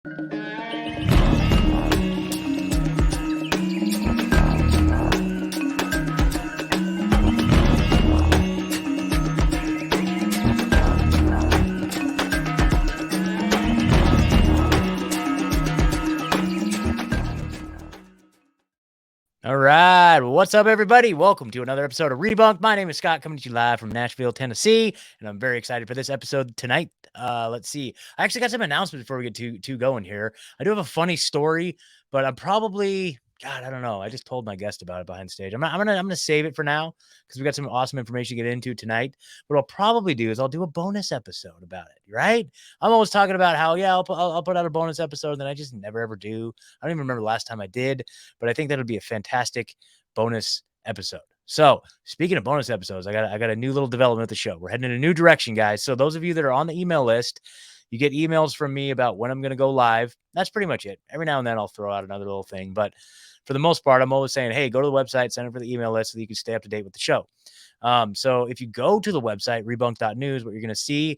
All right. Well, what's up, everybody? Welcome to another episode of Rebunked. My name is Scott, coming to you live from Nashville, Tennessee, and I'm very excited for this episode tonight. Let's see. I actually got some announcements before we get to going here. I do have a funny story, but I'm probably God. I don't know. I just told my guest about it behind stage. I'm gonna save it for now because we got some awesome information to get into tonight. What I'll probably do is I'll do a bonus episode about it. Right? I'm always talking about how I'll put out a bonus episode, and then I just never ever do. I don't even remember the last time I did. But I think that'll be a fantastic bonus episode. So speaking of bonus episodes, I got a new little development at the show. We're heading in a new direction, guys. So those of you that are on the email list, you get emails from me about when I'm going to go live. That's pretty much it. Every now and then I'll throw out another little thing, but for the most part, I'm always saying, hey, go to the website, sign up for the email list so that you can stay up to date with the show. So if you go to the website, rebunked.news, what you're going to see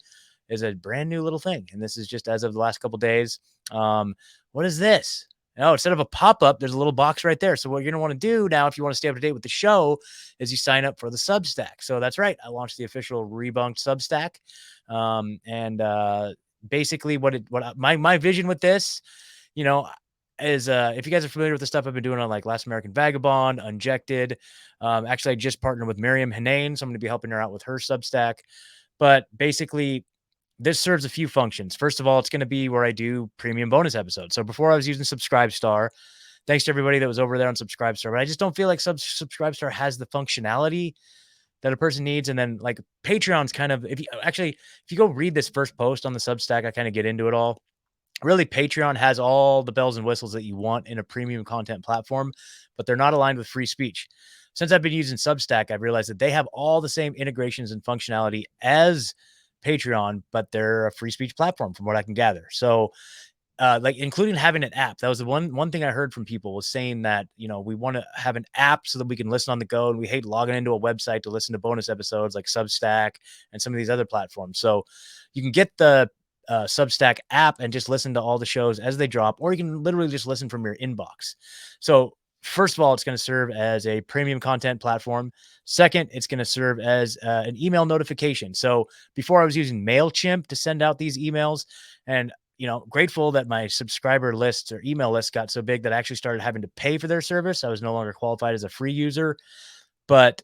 is a brand new little thing. And this is just as of the last couple of days. What is this? No, instead of a pop-up, there's a little box right there. So what you're going to want to do now, if you want to stay up to date with the show, is you sign up for the Substack. So that's right. I launched the official Rebunked Substack. Basically my vision with this, is if you guys are familiar with the stuff I've been doing on like Last American Vagabond, Unjected. Actually, I just partnered with Miriam Hanane, so I'm going to be helping her out with her Substack. But basically, this serves a few functions. First of all, it's going to be where I do premium bonus episodes. So before I was using Subscribestar, thanks to everybody that was over there on Subscribestar, but I just don't feel like Subscribestar has the functionality that a person needs. And then like Patreon's kind of, if you go read this first post on the Substack, I kind of get into it all. Really, Patreon has all the bells and whistles that you want in a premium content platform, but they're not aligned with free speech. Since I've been using Substack, I've realized that they have all the same integrations and functionality as Patreon, but they're a free speech platform from what I can gather. So, like including having an app, that was the one thing I heard from people was saying that, we want to have an app so that we can listen on the go, and we hate logging into a website to listen to bonus episodes like Substack and some of these other platforms. So you can get the Substack app and just listen to all the shows as they drop, or you can literally just listen from your inbox. So first of all, it's going to serve as a premium content platform. Second, it's going to serve as an email notification. So before I was using MailChimp to send out these emails, and grateful that my subscriber lists or email list got so big that I actually started having to pay for their service. I was no longer qualified as a free user, but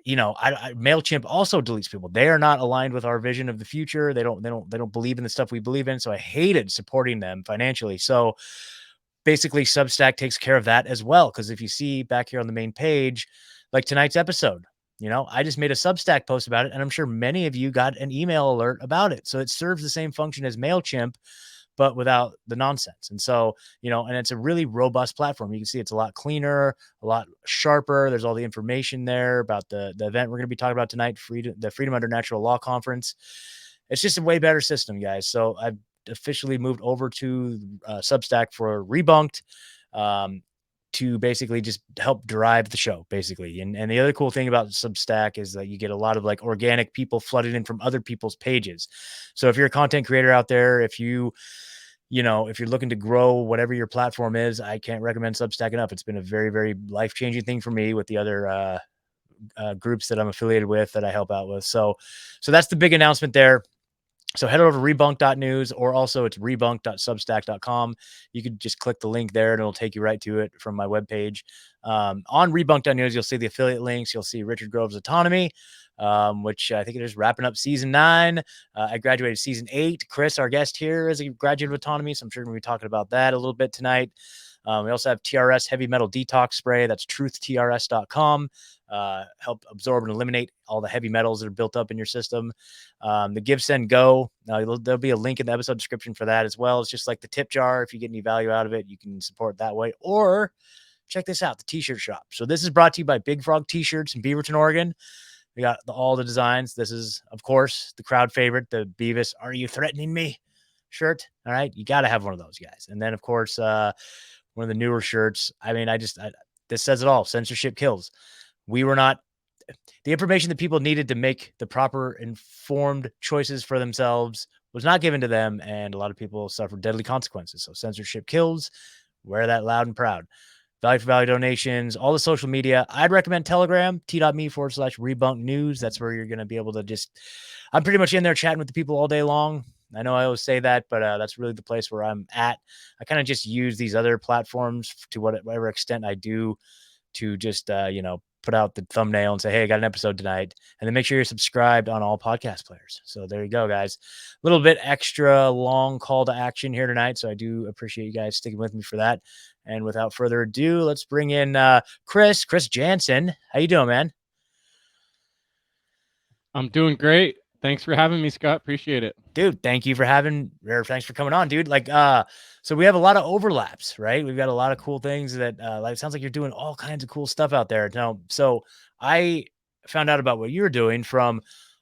MailChimp also deletes people. They are not aligned with our vision of the future. They don't believe in the stuff we believe in. So I hated supporting them financially. So basically Substack takes care of that as well. Cause if you see back here on the main page, like tonight's episode, I just made a Substack post about it, and I'm sure many of you got an email alert about it. So it serves the same function as MailChimp, but without the nonsense. And so, and it's a really robust platform. You can see it's a lot cleaner, a lot sharper. There's all the information there about the event we're going to be talking about tonight, the Freedom Under Natural Law Conference. It's just a way better system, guys. So I've officially moved over to Substack for Rebunked, to basically just help drive the show, basically. And the other cool thing about Substack is that you get a lot of like organic people flooded in from other people's pages. So if you're a content creator out there, if you're looking to grow whatever your platform is, I can't recommend Substack enough. It's been a very, very life-changing thing for me with the other groups that I'm affiliated with that I help out with. So that's the big announcement there. So head over to rebunked.news, or also it's rebunked.substack.com. You could just click the link there and it'll take you right to it from my webpage. On rebunked.news, you'll see the affiliate links. You'll see Richard Grove's Autonomy, which I think it is wrapping up season 9. I graduated season 8. Chris, our guest here, is a graduate of Autonomy, so I'm sure we'll be talking about that a little bit tonight. We also have TRS Heavy Metal Detox Spray. That's truthtrs.com. Help absorb and eliminate all the heavy metals that are built up in your system. The Give, Send, Go. There'll be a link in the episode description for that as well. It's just like the tip jar. If you get any value out of it, you can support that way. Or check this out, the t-shirt shop. So this is brought to you by Big Frog T-shirts in Beaverton, Oregon. We got all the designs. This is, of course, the crowd favorite, the Beavis Are You Threatening Me shirt. All right. You got to have one of those, guys. And then, of course, one of the newer shirts. I mean, this says it all. Censorship kills. We were not the information that people needed to make the proper informed choices for themselves was not given to them, and a lot of people suffered deadly consequences. So censorship kills. Wear that loud and proud. Value for value donations, all the social media. I'd recommend Telegram, t.me/rebunked news. That's where you're going to be able to just, I'm pretty much in there chatting with the people all day long. I know I always say that, but that's really the place where I'm at. I kind of just use these other platforms to whatever extent I do to just, put out the thumbnail and say, hey, I got an episode tonight. And then make sure you're subscribed on all podcast players. So there you go, guys. A little bit extra long call to action here tonight. So I do appreciate you guys sticking with me for that. And without further ado, let's bring in Chris Jantzen. How you doing, man? I'm doing great. Thanks for having me, Scott. Appreciate it. Dude, thanks for coming on, dude. So we have a lot of overlaps, right? We've got a lot of cool things that it sounds like you're doing all kinds of cool stuff out there. Now, so I found out about what you're doing from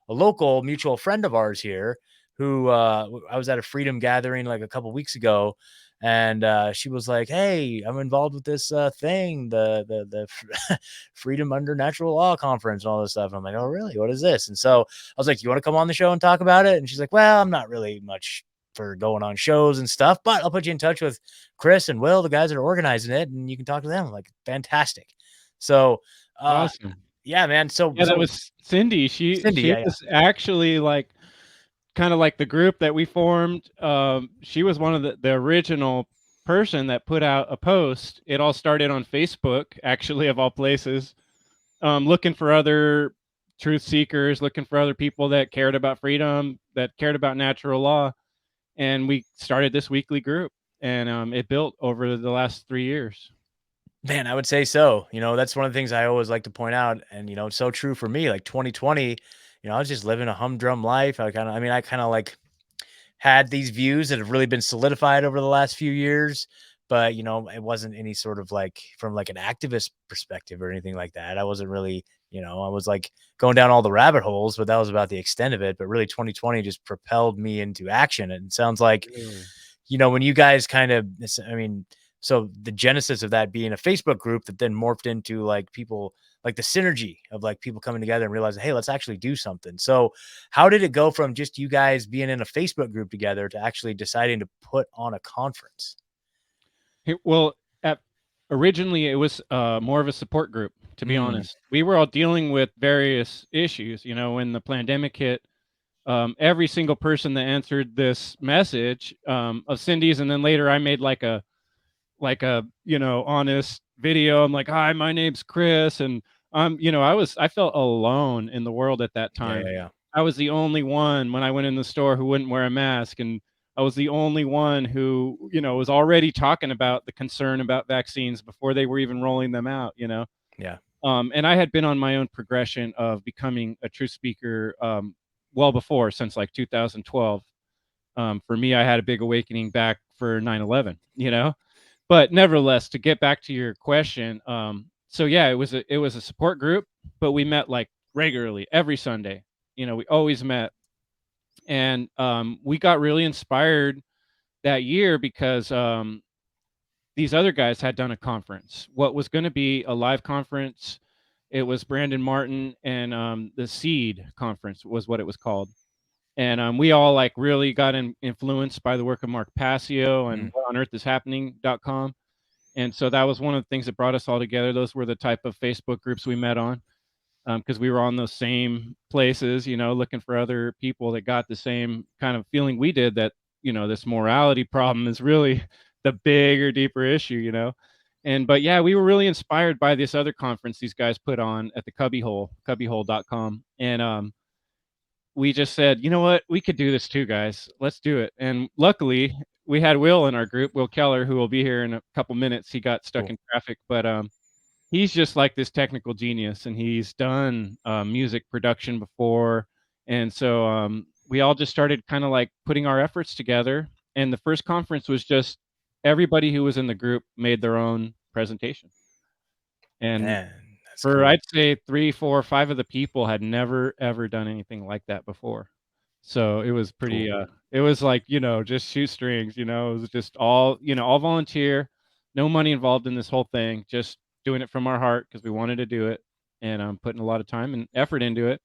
a local mutual friend of ours here who I was at a freedom gathering like a couple weeks ago, and she was like, hey, I'm involved with this thing, the freedom under natural law conference and all this stuff. And I'm like, oh really, what is this? And so I was like, you want to come on the show and talk about it? And she's like, well, I'm not really much for going on shows and stuff, but I'll put you in touch with Chris and Will, the guys that are organizing it, and you can talk to them. I'm like, fantastic. So Awesome. yeah, man. So Yeah, that was Cindy. She Cindy, she yeah, was actually like kind of like the group that we formed. She was one of the original person that put out a post. It all started on Facebook, actually, of all places, looking for other truth seekers, looking for other people that cared about freedom, that cared about natural law. And we started this weekly group, and it built over the last 3 years. Man, I would say so. That's one of the things I always like to point out. And, it's so true for me. Like 2020, I was just living a humdrum life. I kind of like had these views that have really been solidified over the last few years. But, it wasn't any sort of like from like an activist perspective or anything like that. I wasn't really, I was like going down all the rabbit holes, but that was about the extent of it. But really 2020 just propelled me into action. And it sounds like, Really? when you guys kind of, so the genesis of that being a Facebook group that then morphed into like people, like the synergy of like people coming together and realizing, hey, let's actually do something. So how did it go from just you guys being in a Facebook group together to actually deciding to put on a conference? Well, originally it was more of a support group, to be honest. We were all dealing with various issues. When the pandemic hit, every single person that answered this message of Cindy's, and then later I made like a honest video. I'm like, hi, my name's Chris, and I felt alone in the world at that Yeah, time. yeah, yeah. I was the only one when I went in the store who wouldn't wear a mask, and I was the only one who was already talking about the concern about vaccines before they were even rolling them out. Yeah. And I had been on my own progression of becoming a truth speaker well before, since like 2012. For me, I had a big awakening back for 9/11. But nevertheless, to get back to your question, so yeah, it was a support group, but we met like regularly every Sunday. We always met, and we got really inspired that year because these other guys had done a conference. What was going to be a live conference, it was Brandon Martin and the Seed Conference was what it was called. And we all like really got influenced by the work of Mark Passio and whatonearthishappening.com. And so that was one of the things that brought us all together. Those were the type of Facebook groups we met on, because we were on those same places, looking for other people that got the same kind of feeling we did, that, this morality problem is really the bigger, deeper issue. But yeah, we were really inspired by this other conference these guys put on at the cubbyhole.com. And we just said, you know what, we could do this too, guys. Let's do it. And luckily, we had Will in our group, Will Keller, who will be here in a couple minutes. He got stuck in traffic, but he's just like this technical genius, and he's done music production before. And so we all just started kind of like putting our efforts together. And the first conference was just everybody who was in the group made their own presentation. And Man, that's for, cool. I'd say 3, 4, 5 of the people had never ever done anything like that before. So it was pretty Cool. it was like, just shoestrings, it was just all, all volunteer, no money involved in this whole thing, just doing it from our heart because we wanted to do it, and putting a lot of time and effort into it.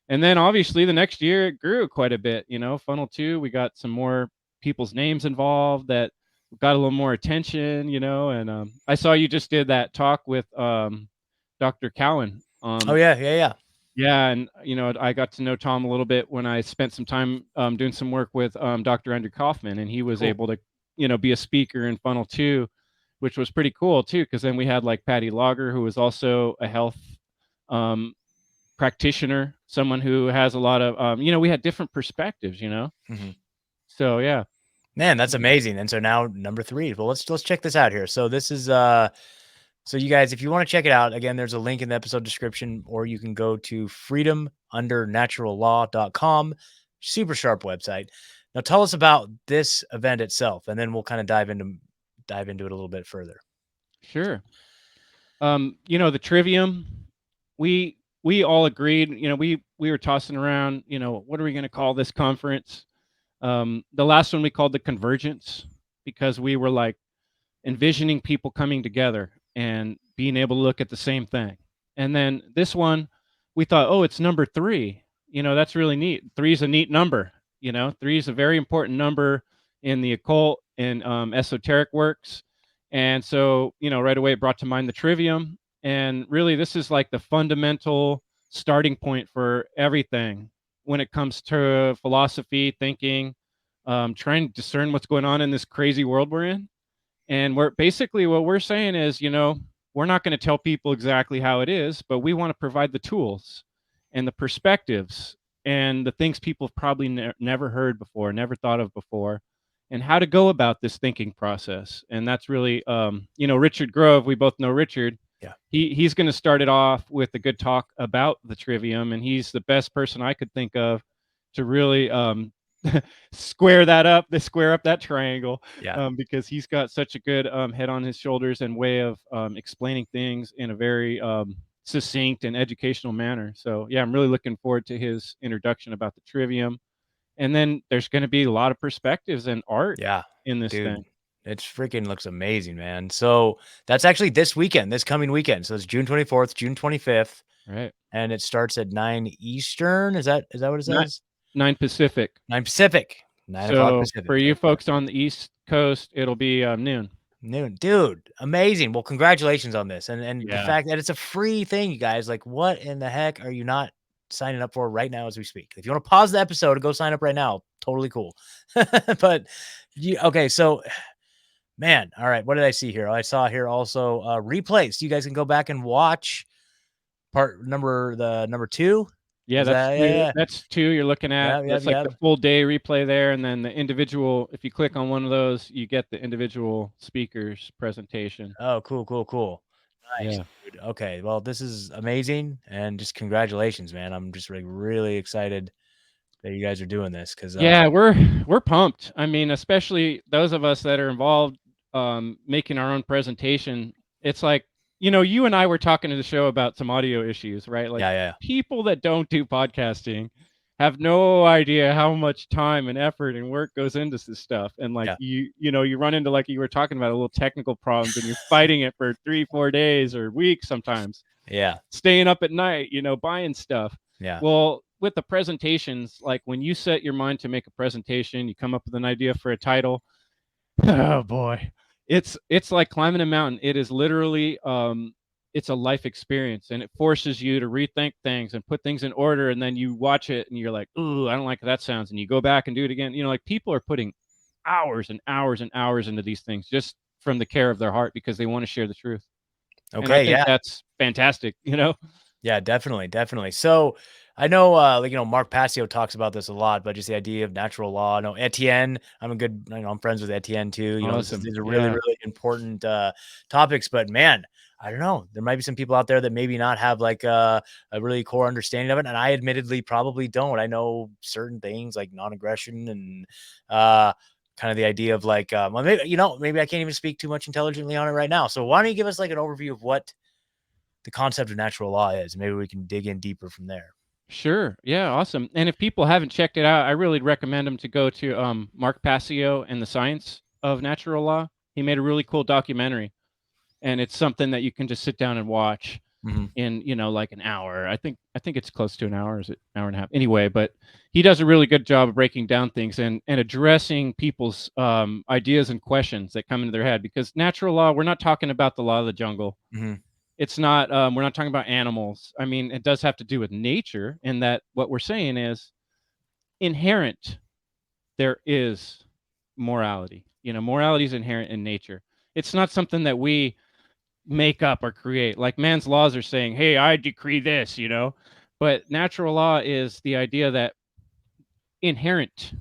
And then obviously the next year it grew quite a bit. Funnel 2, we got some more people's names involved that got a little more attention. And I saw you just did that talk with Dr. Cowan. Oh yeah, yeah, yeah. Yeah, and I got to know Tom a little bit when I spent some time doing some work with Dr. Andrew Kaufman, and he was Cool. able to be a speaker in Funnel 2, which was pretty cool too. Because then we had like Patty Lager, who was also a health um, practitioner, someone who has a lot of we had different perspectives. Mm-hmm. So yeah. Man, that's amazing. And so now number 3. Well, let's check this out here. So this is so you guys, if you want to check it out, again, there's a link in the episode description, or you can go to freedomundernaturallaw.com. Super sharp website. Now tell us about this event itself, and then we'll kind of dive into it a little bit further. Sure. The trivium, we all agreed, we were tossing around, what are we going to call this conference? The last one we called the convergence, because we were like envisioning people coming together and being able to look at the same thing. And then this one, we thought, oh, it's number 3. That's really neat. 3 is a neat number. 3 is a very important number in the occult and esoteric works. And so, right away it brought to mind the trivium. And really, this is like the fundamental starting point for everything when it comes to philosophy, thinking, trying to discern what's going on in this crazy world we're in. And we're basically, what we're saying is, we're not going to tell people exactly how it is, but we want to provide the tools and the perspectives and the things people have probably never heard before, never thought of before, and how to go about this thinking process. And that's really, Richard Grove, we both know Richard. Yeah. He's going to start it off with a good talk about the trivium, and he's the best person I could think of to really square up that triangle. Yeah. Because he's got such a good head on his shoulders and way of explaining things in a very succinct and educational manner. So yeah, I'm really looking forward to his introduction about the trivium. And then there's going to be a lot of perspectives and art Yeah. in this Dude, thing. it freaking looks amazing, man. So that's actually this coming weekend. So it's June 24th, June 25th. Right. And it starts at 9 Eastern. Is that what it says? 9 Pacific. 9 Pacific. 9 o'clock Pacific. For you folks on the East Coast, it'll be noon. Dude, amazing. Well, congratulations on this. And the Yeah. fact that it's a free thing, you guys, like, what in the heck are you not signing up for right now as we speak? If you want to pause the episode and go sign up right now, totally cool. But okay, so man, all right, what did I see here? I saw here also replays. You guys can go back and watch number 2. Yeah, that's 2 you're looking at. That's like the full day replay there, and then the individual, if you click on one of those, you get the individual speaker's presentation. Oh, cool. Nice. Yeah. Dude. Okay, well, this is amazing, and just congratulations, man. I'm just like really excited that you guys are doing this, because yeah, we're pumped. I mean, especially those of us that are involved making our own presentation. It's like, you and I were talking to the show about some audio issues, right? Like, yeah. People that don't do podcasting have no idea how much time and effort and work goes into this stuff. And like, you run into, like you were talking about, a little technical problems, and you're fighting it for 3-4 days or weeks sometimes. Yeah. Staying up at night, buying stuff. Yeah. Well, with the presentations, like when you set your mind to make a presentation, you come up with an idea for a title. Oh boy. It's like climbing a mountain. It is literally it's a life experience, and it forces you to rethink things and put things in order, and then you watch it and you're like, "Ooh, I don't like how that sounds," and you go back and do it again. Like, people are putting hours and hours and hours into these things just from the care of their heart, because they want to share the truth. Okay, and I think that's fantastic, Yeah, definitely. So I know, Mark Passio talks about this a lot, but just the idea of natural law. I know Etienne, I'm friends with Etienne too. Awesome. These are really, really important topics, but man, I don't know. There might be some people out there that maybe not have like a really core understanding of it. And I admittedly probably don't. I know certain things like non-aggression and kind of the idea of like, well, maybe I can't even speak too much intelligently on it right now. So why don't you give us like an overview of what the concept of natural law is? Maybe we can dig in deeper from there. Sure. Yeah. Awesome. And if people haven't checked it out, I really recommend them to go to Mark Passio and the Science of Natural Law. He made a really cool documentary, and it's something that you can just sit down and watch. Mm-hmm. in, like an hour. I think it's close to an hour. Is it an hour and a half? Anyway, but he does a really good job of breaking down things and addressing people's ideas and questions that come into their head. Because natural law, we're not talking about the law of the jungle. Mm-hmm. It's not. We're not talking about animals. I mean, it does have to do with nature, and that what we're saying is inherent. There is morality. Morality is inherent in nature. It's not something that we make up or create. Like man's laws are saying, hey, I decree this, but natural law is the idea that inherent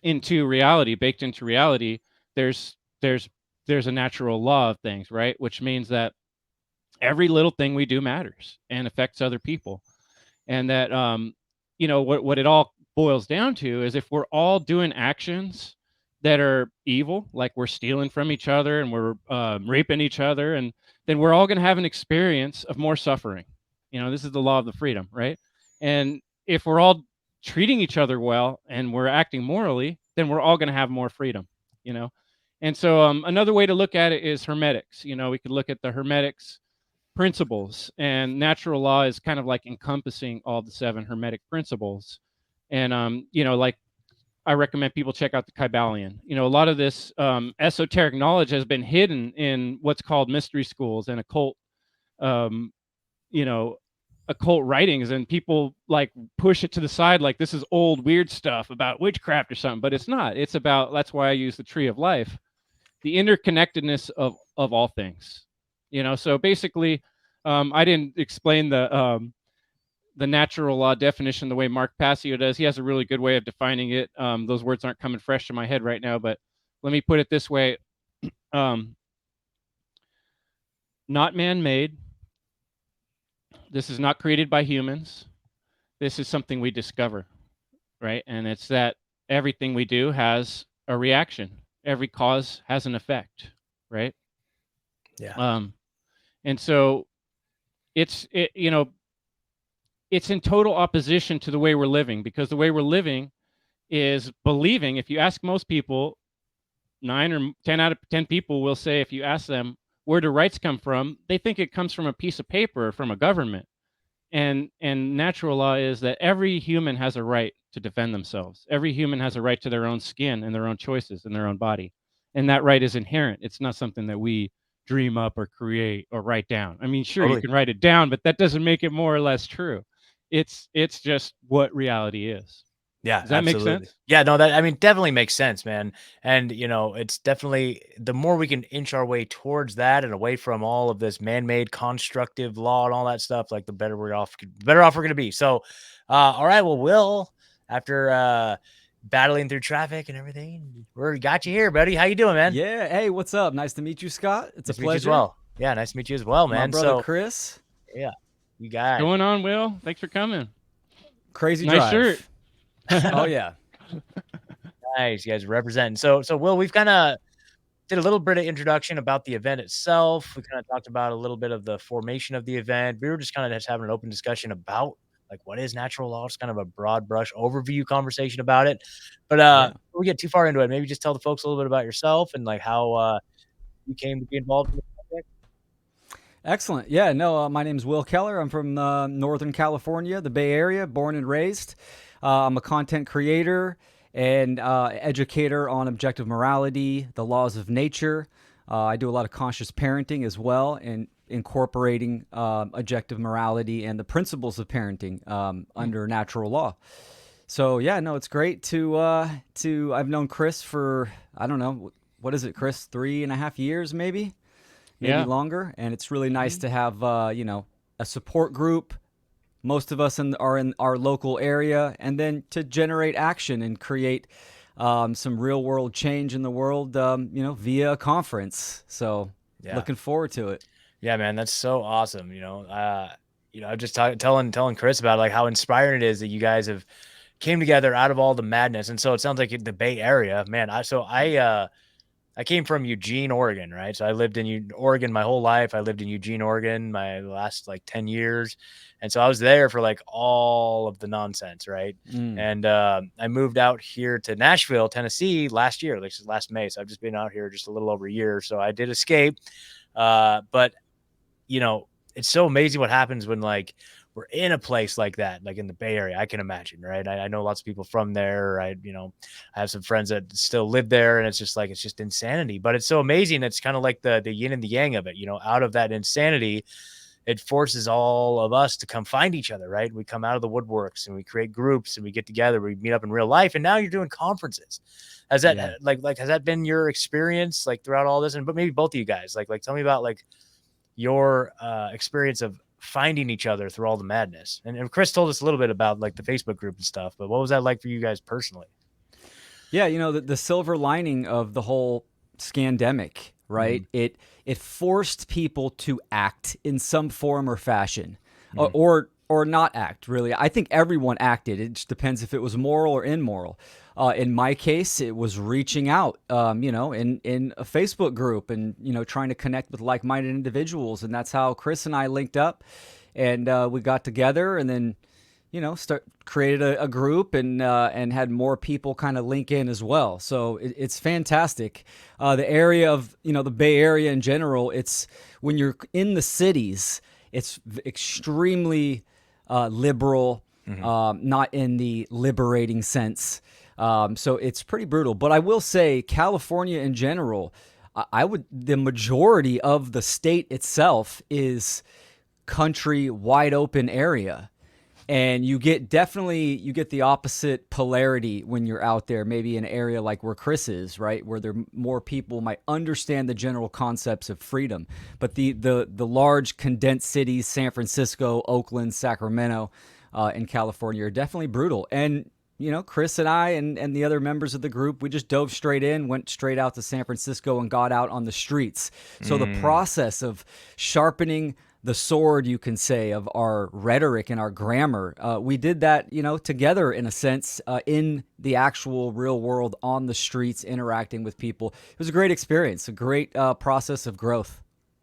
into reality, baked into reality, there's there's there's a natural law of things, right? Which means that every little thing we do matters and affects other people. And that what it all boils down to is if we're all doing actions that are evil, like we're stealing from each other and we're raping each other, and then we're all going to have an experience of more suffering. This is the law of the freedom, right? And if we're all treating each other well and we're acting morally, then we're all going to have more freedom. you know and so another way to look at it is hermetics. We could look at the hermetics principles, and natural law is kind of like encompassing all the 7 hermetic principles. And like, I recommend people check out the Kybalion. A lot of this esoteric knowledge has been hidden in what's called mystery schools and occult um, you know occult writings, and people like push it to the side like this is old weird stuff about witchcraft or something, but it's not. It's about, that's why I use the tree of life, the interconnectedness of all things. So basically, I didn't explain the natural law definition the way Mark Passio does. He has a really good way of defining it. Those words aren't coming fresh to my head right now, but let me put it this way. Not man-made. This is not created by humans. This is something we discover, right? And it's that everything we do has a reaction. Every cause has an effect, right? Yeah. And so it's in total opposition to the way we're living, because the way we're living is believing. If you ask most people, 9 or 10 out of 10 people will say, if you ask them where do rights come from, they think it comes from a piece of paper or from a government. And natural law is that every human has a right to defend themselves. Every human has a right to their own skin and their own choices and their own body. And that right is inherent. It's not something that we dream up or create or write down. I mean, sure, you Totally. can write it down, but that doesn't make it more or less true. It's just what reality is. Yeah, Does that make absolutely. sense? Yeah, no, that, I mean, definitely makes sense, man. And it's definitely, the more we can inch our way towards that and away from all of this man-made constructive law and all that stuff, like the better we're gonna be. So, all right, well, Will, after battling through traffic and everything, we got you here, buddy. How you doing, man? Yeah. Hey, what's up? Nice to meet you, Scott. It's a Nice to meet you as pleasure. well. Yeah, nice to meet you as well, My man. brother So, Chris. yeah, you What's got going on, Will? Thanks for coming. Crazy Nice drive. shirt. Oh yeah. nice. You guys are representing. So, Will, we've kind of did a little bit of introduction about the event itself. We kind of talked about a little bit of the formation of the event. We were just kind of just having an open discussion about like what is natural law, just kind of a broad brush overview conversation about it. But Yeah. before we get too far into it, maybe just tell the folks a little bit about yourself and like how you came to be involved in the project. Excellent. Yeah. No, my name's Will Keller. I'm from Northern California, the Bay Area, born and raised. I'm a content creator and educator on objective morality, the laws of nature. I do a lot of conscious parenting as well, and incorporating objective morality and the principles of parenting under natural law. So yeah, no, it's great to I've known Chris for, I don't know, what is it, Chris, 3.5 years maybe Yeah. longer, and it's really nice to have a support group. Most of us are in our local area, and then to generate action and create some real world change in the world, via a conference. So Yeah. looking forward to it. Yeah, man, that's so awesome. I'm just telling Chris about like how inspiring it is that you guys have came together out of all the madness. And so it sounds like in the Bay Area, man. I came from Eugene, Oregon, right? So I lived in Oregon my whole life. I lived in Eugene, Oregon, my last like 10 years. And so I was there for like all of the nonsense, right? And I moved out here to Nashville, Tennessee last year, like last May. So I've just been out here just a little over a year. So I did escape. But it's so amazing what happens when like we're in a place like that, like in the Bay Area. I can imagine, right? I know lots of people from there. I have some friends that still live there, and it's just insanity. But it's so amazing. It's kind of like the yin and the yang of it. Out of that insanity, it forces all of us to come find each other, right? We come out of the woodworks and we create groups and we get together, we meet up in real life. And now you're doing conferences. Has that has that been your experience like throughout all this? But maybe both of you guys, like tell me about like your experience of finding each other through all the madness. And Chris told us a little bit about like the Facebook group and stuff, but what was that like for you guys personally? Yeah, the silver lining of the whole scandemic, right? It forced people to act in some form or fashion, or not act. Really, I think everyone acted. It just depends if it was moral or immoral. In my case, it was reaching out, in a Facebook group and trying to connect with like-minded individuals, and that's how Chris and I linked up, and we got together, and then created a group and had more people kind of link in as well. So it's fantastic. The area of, the Bay Area in general, it's when you're in the cities, it's extremely liberal, not in the liberating sense. So it's pretty brutal. But I will say California in general, the majority of the state itself is country, wide open area. And you get the opposite polarity when you're out there, maybe in an area like where Chris is, right? Where there more people might understand the general concepts of freedom. But the large condensed cities, San Francisco, Oakland, Sacramento, in California are definitely brutal. And, Chris and I and the other members of the group, we just dove straight in, went straight out to San Francisco and got out on the streets. So the process of sharpening the sword, you can say, of our rhetoric and our grammar. We did that, together in a sense, in the actual real world, on the streets, interacting with people. It was a great experience, a great process of growth.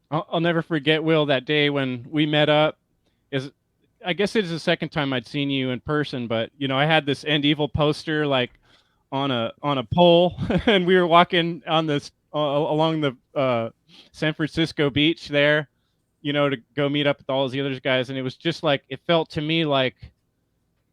I'll never forget, Will, that day when we met up. I guess it is the second time I'd seen you in person, but I had this End Evil poster like on a pole, and we were walking on this along the San Francisco beach there, to go meet up with all the other guys. And it was just like, it felt to me like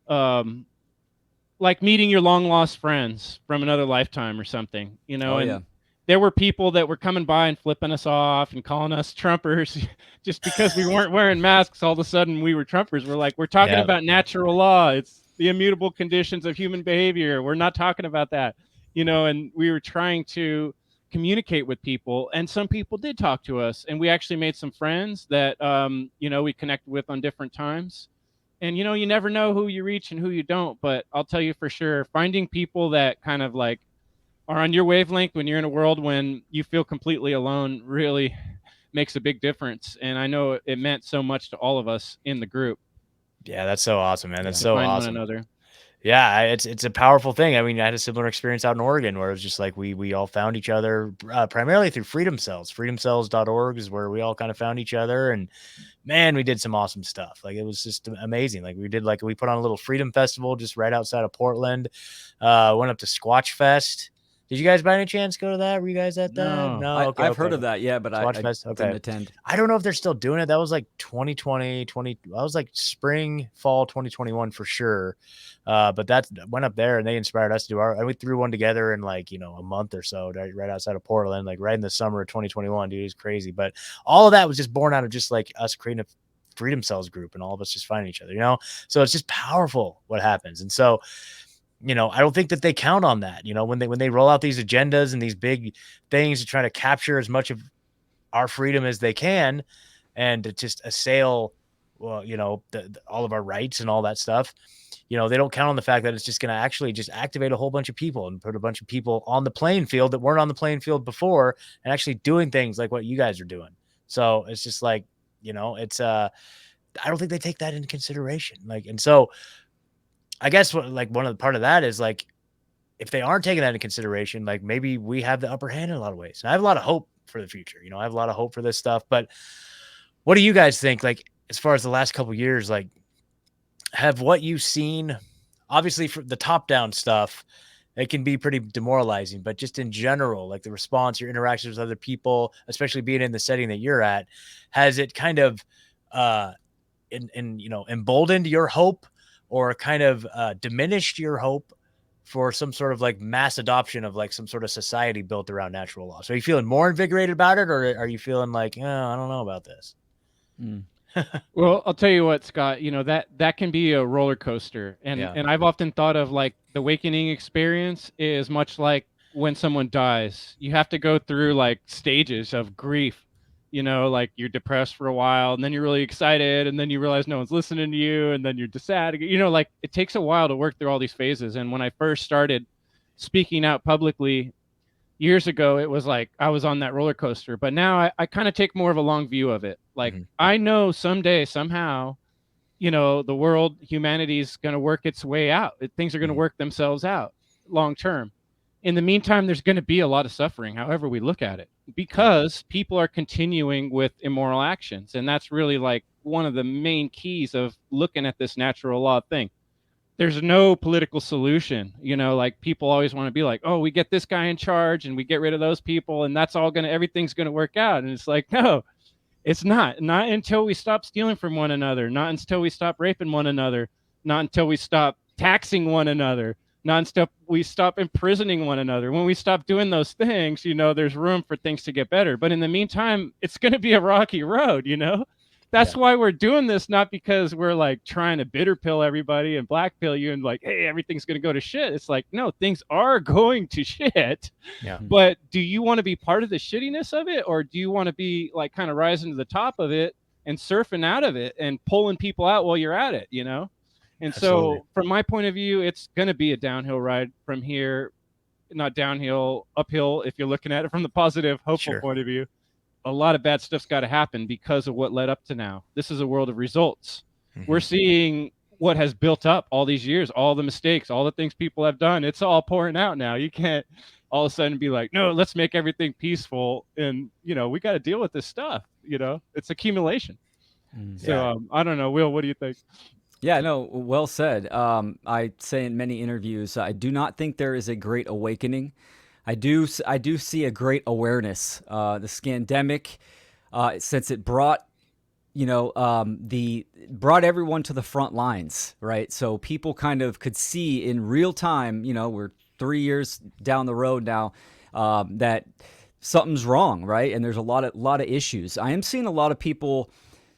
meeting your long lost friends from another lifetime or something, and there were people that were coming by and flipping us off and calling us Trumpers just because we weren't wearing masks. All of a sudden we were Trumpers. We're talking about natural law. It's the immutable conditions of human behavior. We're not talking about that, and we were trying to communicate with people, and some people did talk to us, and we actually made some friends that we connected with on different times. And you never know who you reach and who you don't, but I'll tell you for sure, finding people that kind of like are on your wavelength when you're in a world when you feel completely alone really makes a big difference. And I know it meant so much to all of us in the group. Yeah, that's so awesome, man. That's so find awesome. One another. Yeah, it's a powerful thing. I mean, I had a similar experience out in Oregon where it was just like we all found each other primarily through Freedom Cells. Freedomcells.org is where we all kind of found each other, and man, we did some awesome stuff. Like it was just amazing. Like we put on a little Freedom Festival just right outside of Portland. Went up to Squatch Fest. Did you guys by any chance go to that? Were you guys at that? No. I've heard of that, yeah, but I didn't attend. I don't know if they're still doing it. That was like 2020, that was like spring, fall 2021 for sure. But that went up there and they inspired us to do and we threw one together in like, a month or so, right outside of Portland, like right in the summer of 2021, dude. It was crazy. But all of that was just born out of just like us creating a Freedom Cells group and all of us just finding each other, So it's just powerful what happens. And so, I don't think that they count on that, when they roll out these agendas and these big things to try to capture as much of our freedom as they can and to just assail, well, all of our rights and all that stuff. They don't count on the fact that it's just going to actually just activate a whole bunch of people and put a bunch of people on the playing field that weren't on the playing field before and actually doing things like what you guys are doing. So it's just like, it's I don't think they take that into consideration. And so I guess one of the part of that is like, if they aren't taking that into consideration, like maybe we have the upper hand in a lot of ways. And I have a lot of hope for the future. I have a lot of hope for this stuff, but what do you guys think? Like, as far as the last couple of years, like have what you've seen, obviously for the top down stuff, it can be pretty demoralizing, but just in general, like the response, your interactions with other people, especially being in the setting that you're at, has it kind of emboldened your hope or kind of diminished your hope for some sort of like mass adoption of like some sort of society built around natural law? So are you feeling more invigorated about it, or are you feeling like, oh, I don't know about this? Well, I'll tell you what, Scott, that can be a roller coaster. And Yeah. and I've often thought of like the awakening experience is much like when someone dies. You have to go through like stages of grief. Like you're depressed for a while, and then you're really excited, and then you realize no one's listening to you, and then you're just sad. Like it takes a while to work through all these phases. And when I first started speaking out publicly years ago, it was like I was on that roller coaster. But now I kind of take more of a long view of it. Like I know someday, somehow, the world, humanity is going to work its way out. Things are going to work themselves out long term. In the meantime, there's going to be a lot of suffering, however we look at it, because people are continuing with immoral actions. And that's really like one of the main keys of looking at this natural law thing. There's no political solution. Like people always want to be like, oh, we get this guy in charge and we get rid of those people and everything's going to work out. And it's like, no, it's not until we stop stealing from one another, not until we stop raping one another, not until we stop taxing one another, not until we stop imprisoning one another. When we stop doing those things, there's room for things to get better. But in the meantime, it's going to be a rocky road. That's why we're doing this, not because we're like trying to bitter pill everybody and black pill you and like, hey, everything's going to go to shit. It's like, no, things are going to shit. Yeah. But do you want to be part of the shittiness of it, or do you want to be like kind of rising to the top of it and surfing out of it and pulling people out while you're at it, And Absolutely. so from my point of view, it's going to be a downhill ride from here, not downhill, uphill if you're looking at it from the positive, hopeful point of view. A lot of bad stuff's got to happen because of what led up to now. This is a world of results. We're seeing what has built up all these years, all the mistakes, all the things people have done. It's all pouring out now. You can't all of a sudden be like, no, let's make everything peaceful. And, we got to deal with this stuff. It's accumulation. So I don't know. Will, what do you think? Yeah, no, well said. I say in many interviews, I do not think there is a great awakening. I do see a great awareness. The scandemic, since it brought, brought everyone to the front lines, right? So people kind of could see in real time, we're 3 years down the road now, that something's wrong, right? And there's a lot of issues. I am seeing a lot of people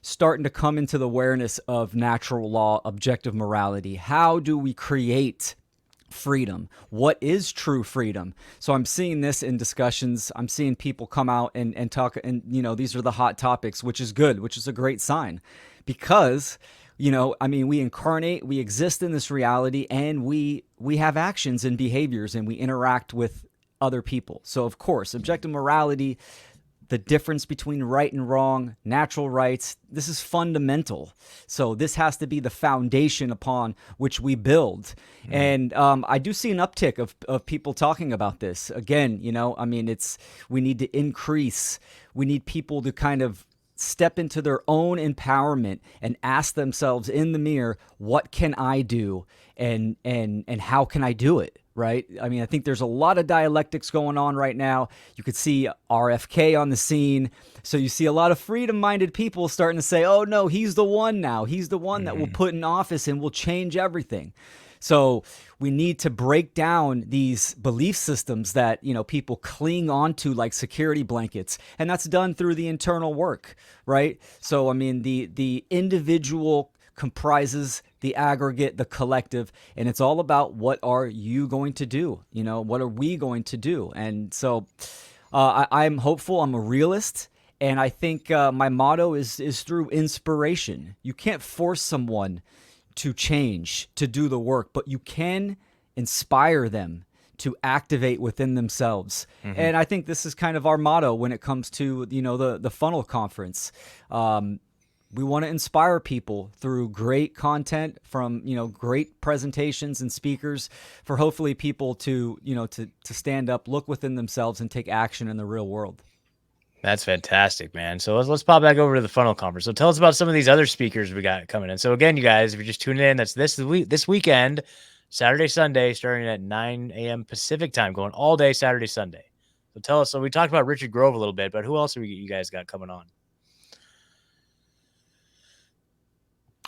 starting to come into the awareness of natural law, objective morality. How do we create freedom? What is true freedom? So I'm seeing this in discussions. I'm seeing people come out and talk, and these are the hot topics, which is good, which is a great sign, because we incarnate, we exist in this reality, and we have actions and behaviors, and we interact with other people. So of course, objective morality, the difference between right and wrong, natural rights, this is fundamental. So this has to be the foundation upon which we build. And I do see an uptick of people talking about this. Again, we need to increase. We need people to kind of step into their own empowerment and ask themselves in the mirror, what can I do, and how can I do it? Right? I think there's a lot of dialectics going on right now. You could see RFK on the scene. So you see a lot of freedom-minded people starting to say, oh, no, he's the one now. He's the one that will put in office and will change everything. So we need to break down these belief systems that, people cling onto like security blankets. And that's done through the internal work, right? So, the individual comprises the aggregate, the collective, and it's all about what are you going to do? What are we going to do? And so I'm hopeful. I'm a realist. And I think my motto is through inspiration. You can't force someone to change, to do the work, but you can inspire them to activate within themselves. And I think this is kind of our motto when it comes to, the FUNL Conference. We want to inspire people through great content from, great presentations and speakers, for hopefully people to, to stand up, look within themselves, and take action in the real world. That's fantastic, man. So let's pop back over to the FUNL Conference. So tell us about some of these other speakers we got coming in. So again, you guys, if you're just tuning in, that's this weekend, Saturday, Sunday, starting at 9 a.m. Pacific time, going all day Saturday, Sunday. So tell us. So we talked about Richard Grove a little bit, but who else have you guys got coming on?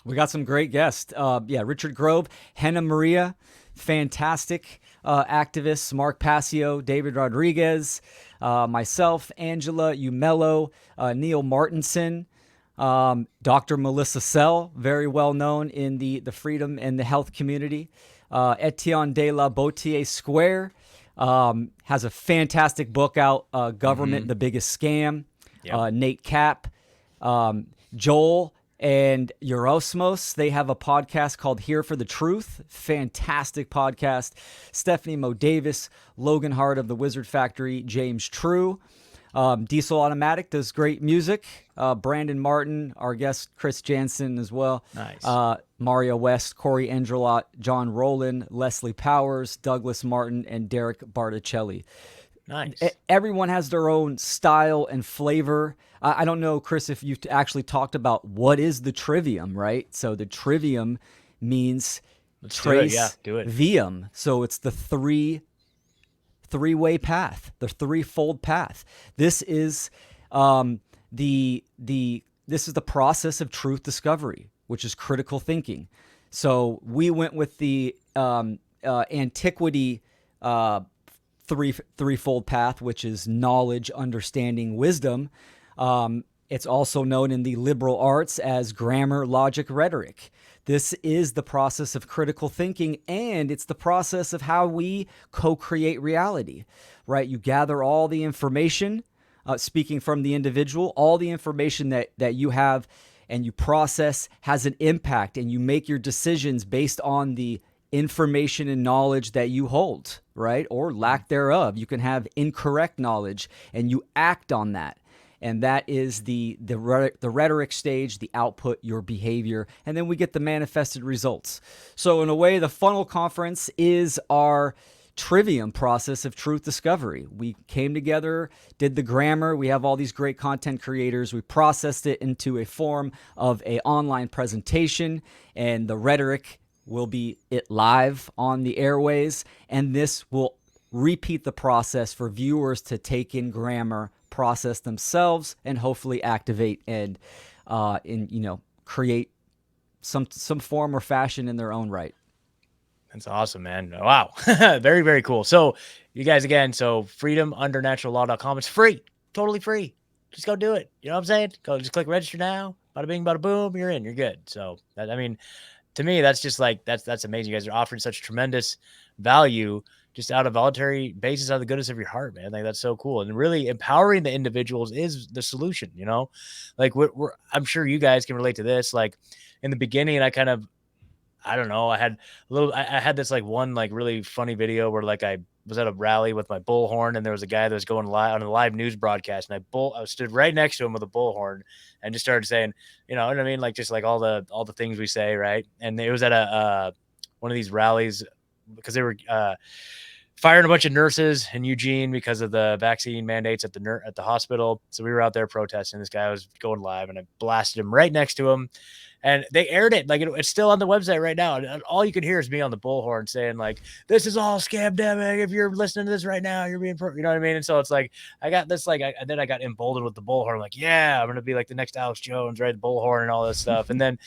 We got some great guests. Richard Grove, Henna Maria, fantastic activists, Mark Passio, David Rodriguez, myself, Angela Umello, Neil Martinson, Dr. Melissa Sell, very well known in the freedom and the health community. Etienne de la Botier Square has a fantastic book out, Government, the Biggest Scam. Yep. Nate Kapp, Joel and Eurosmos, they have a podcast called Here for the Truth. Fantastic podcast. Stephanie Mo Davis, Logan Hart of the Wizard Factory, James True. Diesel Automatic does great music. Brandon Martin, our guest Chris Jantzen as well. Nice. Mario West, Corey Engelot, John Rowland, Leslie Powers, Douglas Martin, and Derek Barticelli. Nice. Everyone has their own style and flavor. I don't know, Chris, if you've actually talked about what is the trivium, right? So the trivium means trace do it. vium. So it's the three-way path, the threefold path. This is this is the process of truth discovery, which is critical thinking. So we went with the antiquity threefold path, which is knowledge, understanding, wisdom. It's also known in the liberal arts as grammar, logic, rhetoric. This is the process of critical thinking, and it's the process of how we co-create reality, right? You gather all the information, speaking from the individual, all the information that you have and you process has an impact, and you make your decisions based on the information and knowledge that you hold, right? Or lack thereof. You can have incorrect knowledge and you act on that. And that is the rhetoric stage, the output, your behavior, and then we get the manifested results. So in a way, the FUNL Conference is our trivium process of truth discovery. We came together, did the grammar. We have all these great content creators. We processed it into a form of an online presentation, and the rhetoric will be it live on the airways, and this will repeat the process for viewers to take in grammar, process themselves, and hopefully activate and create some form or fashion in their own right. That's awesome, man. Wow. Very, very cool. So you guys, again, so freedomundernaturallaw.com. It's free, totally free. Just go do it. You know what I'm saying? Go just click register now. Bada bing, bada boom. You're in, you're good. So to me, that's just like, that's amazing. You guys are offering such tremendous value just out of voluntary basis, out of the goodness of your heart, man. Like, that's so cool. And really empowering the individuals is the solution, you know? Like, I'm sure you guys can relate to this. Like, in the beginning, I don't know, I had this like one like really funny video where like I was at a rally with my bullhorn, and there was a guy that was going live on a live news broadcast, and I stood right next to him with a bullhorn and just started saying, you know what I mean? Like, just like all the things we say, right? And it was at one of these rallies because they were firing a bunch of nurses in Eugene because of the vaccine mandates at the hospital. So we were out there protesting. This guy was going live, and I blasted him right next to him. And they aired it. Like, it's still on the website right now. And all you could hear is me on the bullhorn saying, like, this is all scamdemic. If you're listening to this right now, you're being, you know what I mean? And so it's like, I got this, like, then I got emboldened with the bullhorn. I'm like, yeah, I'm going to be like the next Alex Jones, right? The bullhorn and all this stuff. And then,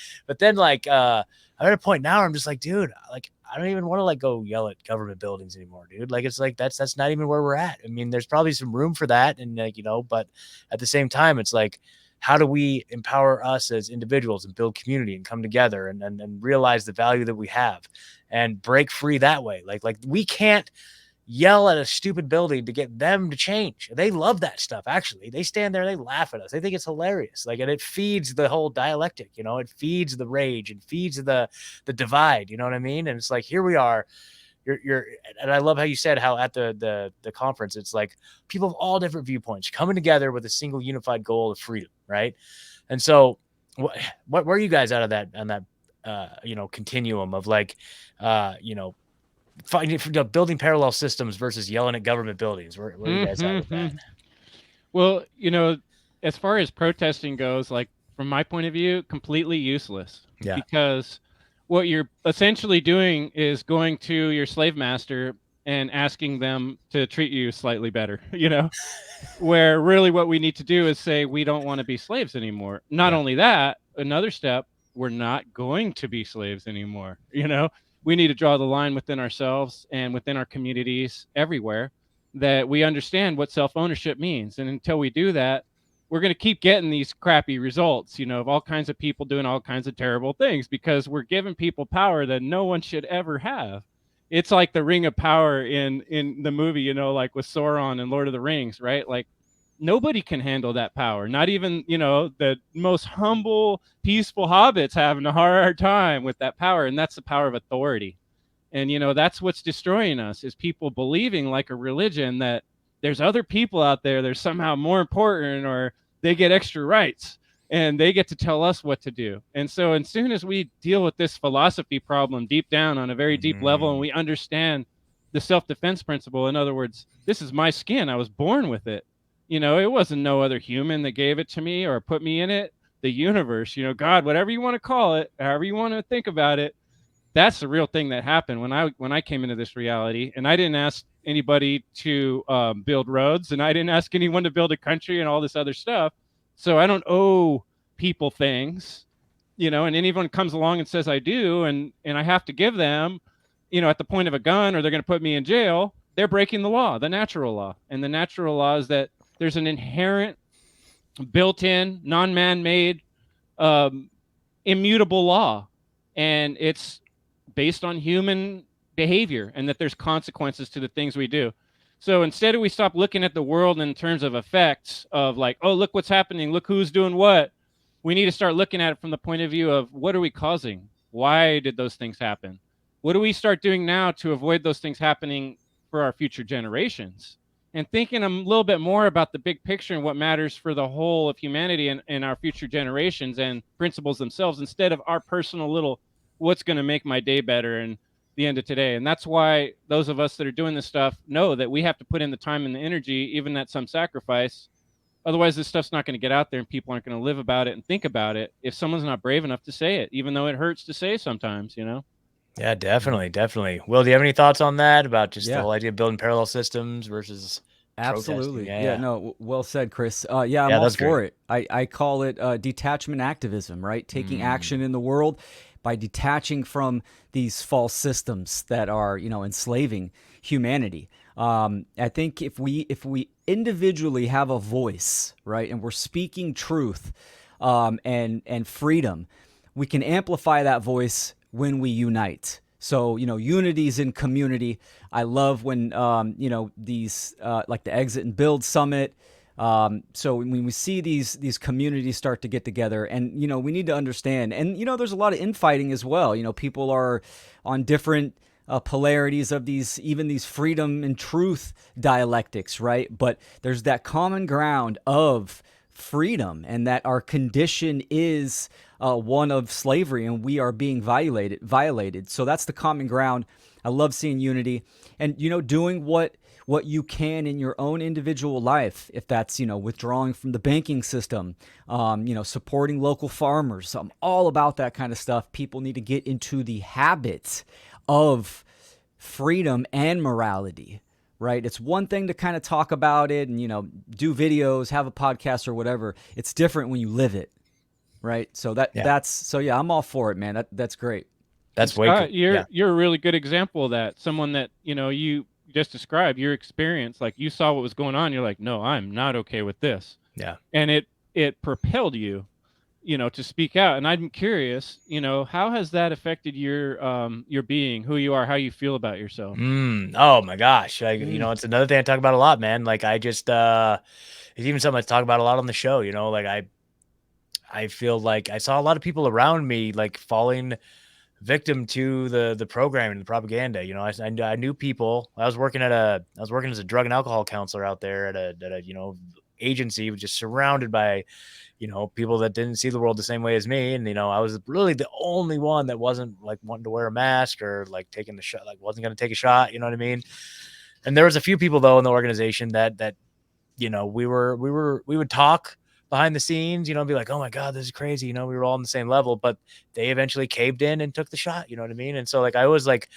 like, I'm at a point now where I'm just like, dude, like, I don't even want to like go yell at government buildings anymore, dude. Like, it's like, that's not even where we're at. I mean, there's probably some room for that. And like, you know, but at the same time, it's like, how do we empower us as individuals and build community and come together and realize the value that we have and break free that way? Like we can't yell at a stupid building to get them to change. They love that stuff. Actually, they stand there, they laugh at us. They think it's hilarious. Like, and it feeds the whole dialectic, you know, it feeds the rage and feeds the divide. You know what I mean? And it's like, here we are. And I love how you said how at the conference, it's like people of all different viewpoints coming together with a single unified goal of freedom. Right. And so what were you guys out of that, on that, continuum of like, building parallel systems versus yelling at government buildings? Where are you guys at with that? Well, you know, as far as protesting goes, like from my point of view, completely useless. Yeah. Because what you're essentially doing is going to your slave master and asking them to treat you slightly better, you know, where really what we need to do is say, we don't want to be slaves anymore. Not only that, another step, we're not going to be slaves anymore. You know, we need to draw the line within ourselves and within our communities everywhere, that we understand what self-ownership means. And until we do that, we're going to keep getting these crappy results, you know, of all kinds of people doing all kinds of terrible things, because we're giving people power that no one should ever have. It's like the ring of power in the movie, you know, like with Sauron and Lord of the Rings, right? Like nobody can handle that power. Not even, you know, the most humble, peaceful hobbits having a hard time with that power. And that's the power of authority. And, you know, that's what's destroying us, is people believing, like a religion, that there's other people out there that are somehow more important, or they get extra rights and they get to tell us what to do. And so as soon as we deal with this philosophy problem deep down on a very deep level, and we understand the self-defense principle, in other words, this is my skin, I was born with it. You know, it wasn't no other human that gave it to me or put me in it. The universe, you know, God, whatever you want to call it, however you want to think about it, that's the real thing that happened when I came into this reality. And I didn't ask anybody to build roads, and I didn't ask anyone to build a country and all this other stuff. So I don't owe people things, you know. And anyone comes along and says I do, and I have to give them, you know, at the point of a gun, or they're going to put me in jail, they're breaking the law, the natural law. And the natural law is that there's an inherent, built-in, non-man-made, immutable law, and it's based on human behavior, and that there's consequences to the things we do. So instead we stop looking at the world in terms of effects of like, oh, look what's happening, look who's doing what. We need to start looking at it from the point of view of, what are we causing? Why did those things happen? What do we start doing now to avoid those things happening for our future generations? And thinking a little bit more about the big picture and what matters for the whole of humanity and our future generations and principles themselves, instead of our personal little, what's going to make my day better and the end of today. And that's why those of us that are doing this stuff know that we have to put in the time and the energy, even at some sacrifice. Otherwise, this stuff's not going to get out there, and people aren't going to live about it and think about it if someone's not brave enough to say it, even though it hurts to say sometimes, you know? Yeah, definitely, definitely. Will, do you have any thoughts on that, about just the Yeah. whole idea of building parallel systems versus Absolutely. protesting? Yeah, no, well said, Chris. Yeah, I'm Yeah, all that's for great. it. I call it detachment activism, right? Taking action in the world by detaching from these false systems that are, you know, enslaving humanity. I think if we individually have a voice, right, and we're speaking truth, and freedom, we can amplify that voice when we unite. So, you know, unity's in community. I love when, you know, these, like the Exit and Build Summit. So when we see these communities start to get together, and, you know, we need to understand, and, you know, there's a lot of infighting as well. You know, people are on different polarities of even these freedom and truth dialectics, right? But there's that common ground of freedom, and that our condition is one of slavery, and we are being violated. So that's the common ground. I love seeing unity, and, you know, doing what you can in your own individual life. If that's, you know, withdrawing from the banking system, you know, supporting local farmers. I'm all about that kind of stuff. People need to get into the habit of freedom and morality. Right? It's one thing to kind of talk about it and, you know, do videos, have a podcast or whatever. It's different when you live it. Right? So yeah, I'm all for it, man. That's great. That's way Scott, cool. you're a really good example of that. Someone that, you know, you just described your experience, like you saw what was going on. You're like, no, I'm not okay with this. Yeah. And it propelled you, you know, to speak out. And I'm curious, you know, how has that affected your being, who you are, how you feel about yourself? Oh my gosh. You know, it's another thing I talk about a lot, man. Like I just, it's even something I talk about a lot on the show, you know, like I feel like I saw a lot of people around me, like, falling victim to the program and the propaganda. You know, I knew people. I was working as a drug and alcohol counselor out there at a, you know, agency, just surrounded by, you know, people that didn't see the world the same way as me. And, you know, I was really the only one that wasn't, like, wanting to wear a mask or, like, taking the shot, like, wasn't going to take a shot. You know what I mean? And there was a few people, though, in the organization that, you know, we would talk behind the scenes, you know, be like, oh my God, this is crazy. You know, we were all on the same level, but they eventually caved in and took the shot. You know what I mean? And so, like, I always, like,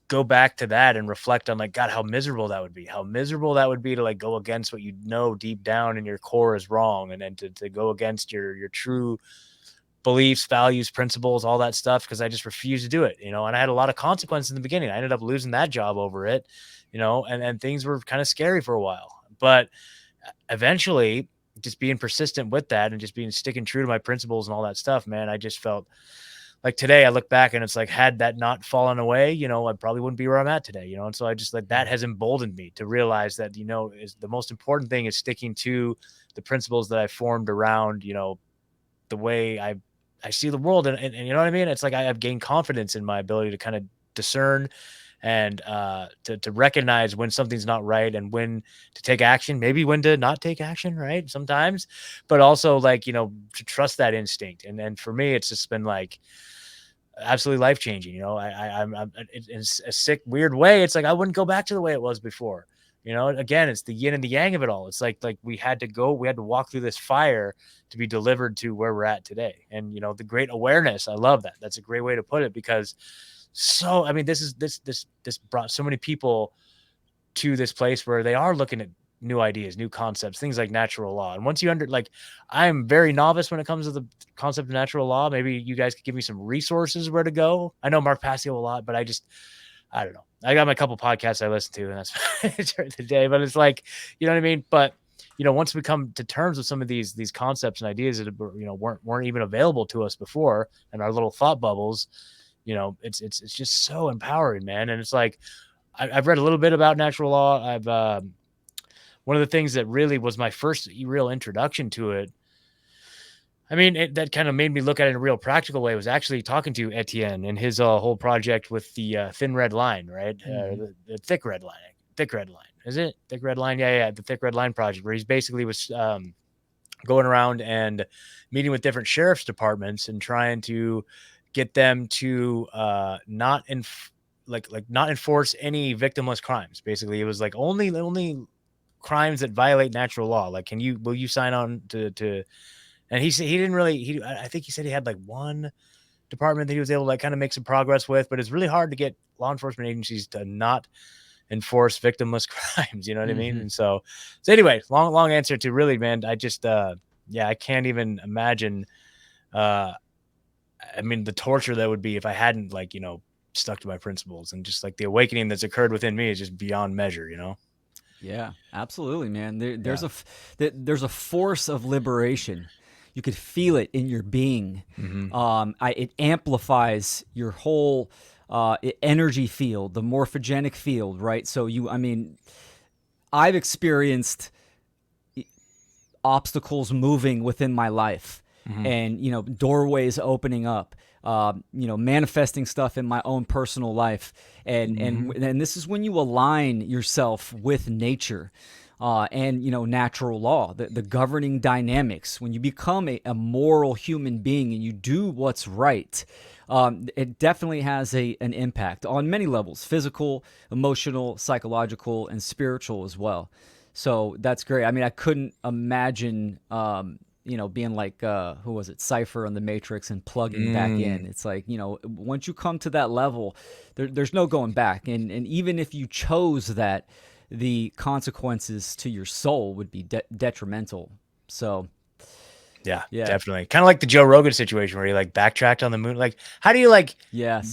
go back to that and reflect on, like, God, how miserable that would be. How miserable that would be to, like, go against what you know deep down in your core is wrong, and then to go against your true beliefs, values, principles, all that stuff, because I just refused to do it, and I had a lot of consequences in the beginning. I ended up losing that job over it, and things were kind of scary for a while. But eventually, just being persistent with that and just being sticking true to my principles and all that stuff, man, I just felt like today I look back and it's like, had that not fallen away, I probably wouldn't be where I'm at today, and so I just like that has emboldened me to realize that, is the most important thing is sticking to the principles that I formed around, the way I see the world. And you know what I mean? It's like I've gained confidence in my ability to kind of discern and to recognize when something's not right and when to take action, maybe when to not take action, right? Sometimes, but also like, to trust that instinct. And for me, it's just been like absolutely life changing. I'm in a sick, weird way. It's like I wouldn't go back to the way it was before. Again, it's the yin and the yang of it all. It's like we had to walk through this fire to be delivered to where we're at today. And, the great awareness, I love that. That's a great way to put it, because this brought so many people to this place where they are looking at new ideas, new concepts, things like natural law. And once you I'm very novice when it comes to the concept of natural law. Maybe you guys could give me some resources where to go. I know Mark Passio a lot, but I don't know. I got my couple podcasts I listen to, and that's during the day, but it's like, you know what I mean? But, once we come to terms with some of these concepts and ideas that, weren't even available to us before in our little thought bubbles, it's just so empowering, man. And it's like, I've read a little bit about natural law. I've, one of the things that really was my first real introduction to it, I mean, that kind of made me look at it in a real practical way, was actually talking to Etienne and his whole project with the thin red line, right? The thick red line. Is it thick red line? Yeah. The thick red line project, where he's basically was going around and meeting with different sheriff's departments and trying to get them to not enforce any victimless crimes. Basically, it was like only crimes that violate natural law. Like, will you sign on to and he said he didn't really, I think he said he had like one department that he was able to like kind of make some progress with, but it's really hard to get law enforcement agencies to not enforce victimless crimes. You know what I mean? And so anyway, long answer to really, man, I just, I can't even imagine, I mean, the torture that would be if I hadn't stuck to my principles, and just like the awakening that's occurred within me is just beyond measure, Yeah, absolutely, man. There's a force of liberation. You could feel it in your being. It amplifies your whole energy field, the morphogenic field, right? So I've experienced obstacles moving within my life, and doorways opening up, manifesting stuff in my own personal life, and this is when you align yourself with nature. And natural law, the governing dynamics. When you become a moral human being and you do what's right, it definitely has an impact on many levels: physical, emotional, psychological, and spiritual as well. So that's great. I mean, I couldn't imagine, being like, who was it, Cypher on the Matrix, and plugging back in. It's like, once you come to that level, there's no going back. And even if you chose that, the consequences to your soul would be detrimental. So yeah, definitely. Kind of like the Joe Rogan situation where he backtracked on the moon. Like, how do you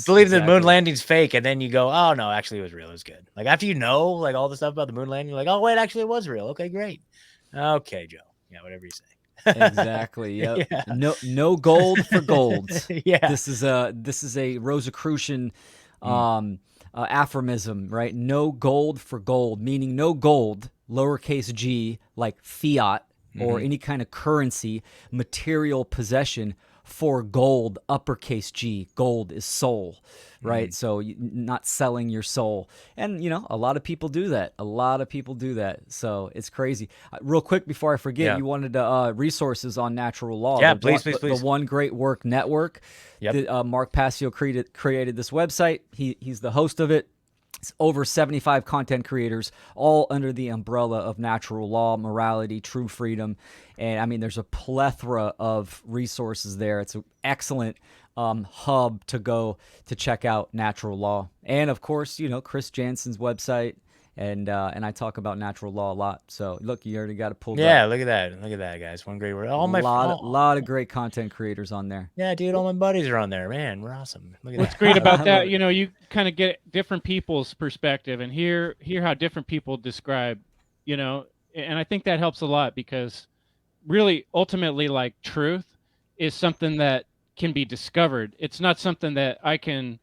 believe the moon landing's fake, and then you go, oh no, actually it was real. It was good. Like, after all the stuff about the moon landing, you're like, oh wait, actually it was real. Okay, great. Okay, Joe. Yeah, whatever you say. Exactly. Yep. Yeah. No gold for gold. Yeah. This is a Rosicrucian aphorism, right? No gold for gold, meaning no gold, lowercase g, like fiat or any kind of currency, material possession, for gold, uppercase G. Gold is soul, right? So not selling your soul. And, a lot of people do that. So it's crazy. Real quick before I forget, you wanted resources on natural law. Yeah, please. The One Great Work Network. Yep. Mark Passio created this website. He's the host of it. It's over 75 content creators, all under the umbrella of natural law, morality, true freedom. And I mean, there's a plethora of resources there. It's an excellent hub to go to check out natural law. And of course, Chris Janssen's website and I talk about natural law a lot. So look, you already got it pulled Yeah, up. look at that, guys. One great word. A lot of great content creators on there. yeah, dude. All my buddies are on there. Man, we're awesome. Look at What's that. great I about love that, it. you kind of get different people's perspective and hear how different people describe, and I think that helps a lot because really ultimately like truth is something that can be discovered. It's not something that I can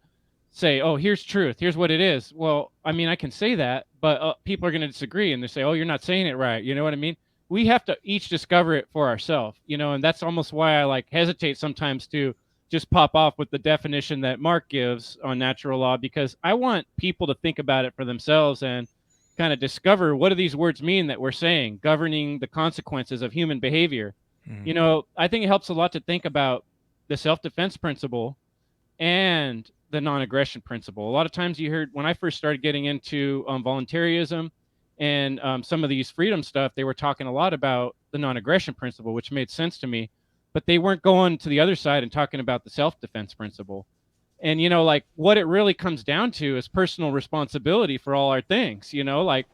say, oh, here's truth, here's what it is. Well, I mean, I can say that, but people are going to disagree and they say, oh, you're not saying it right. You know what I mean? We have to each discover it for ourselves, and that's almost why I like hesitate sometimes to just pop off with the definition that Mark gives on natural law, because I want people to think about it for themselves and kind of discover, what do these words mean that we're saying, governing the consequences of human behavior. I think it helps a lot to think about the self-defense principle and the non-aggression principle. A lot of times you heard, when I first started getting into voluntarism and some of these freedom stuff, they were talking a lot about the non-aggression principle, which made sense to me, but they weren't going to the other side and talking about the self-defense principle. And like what it really comes down to is personal responsibility for all our things. Like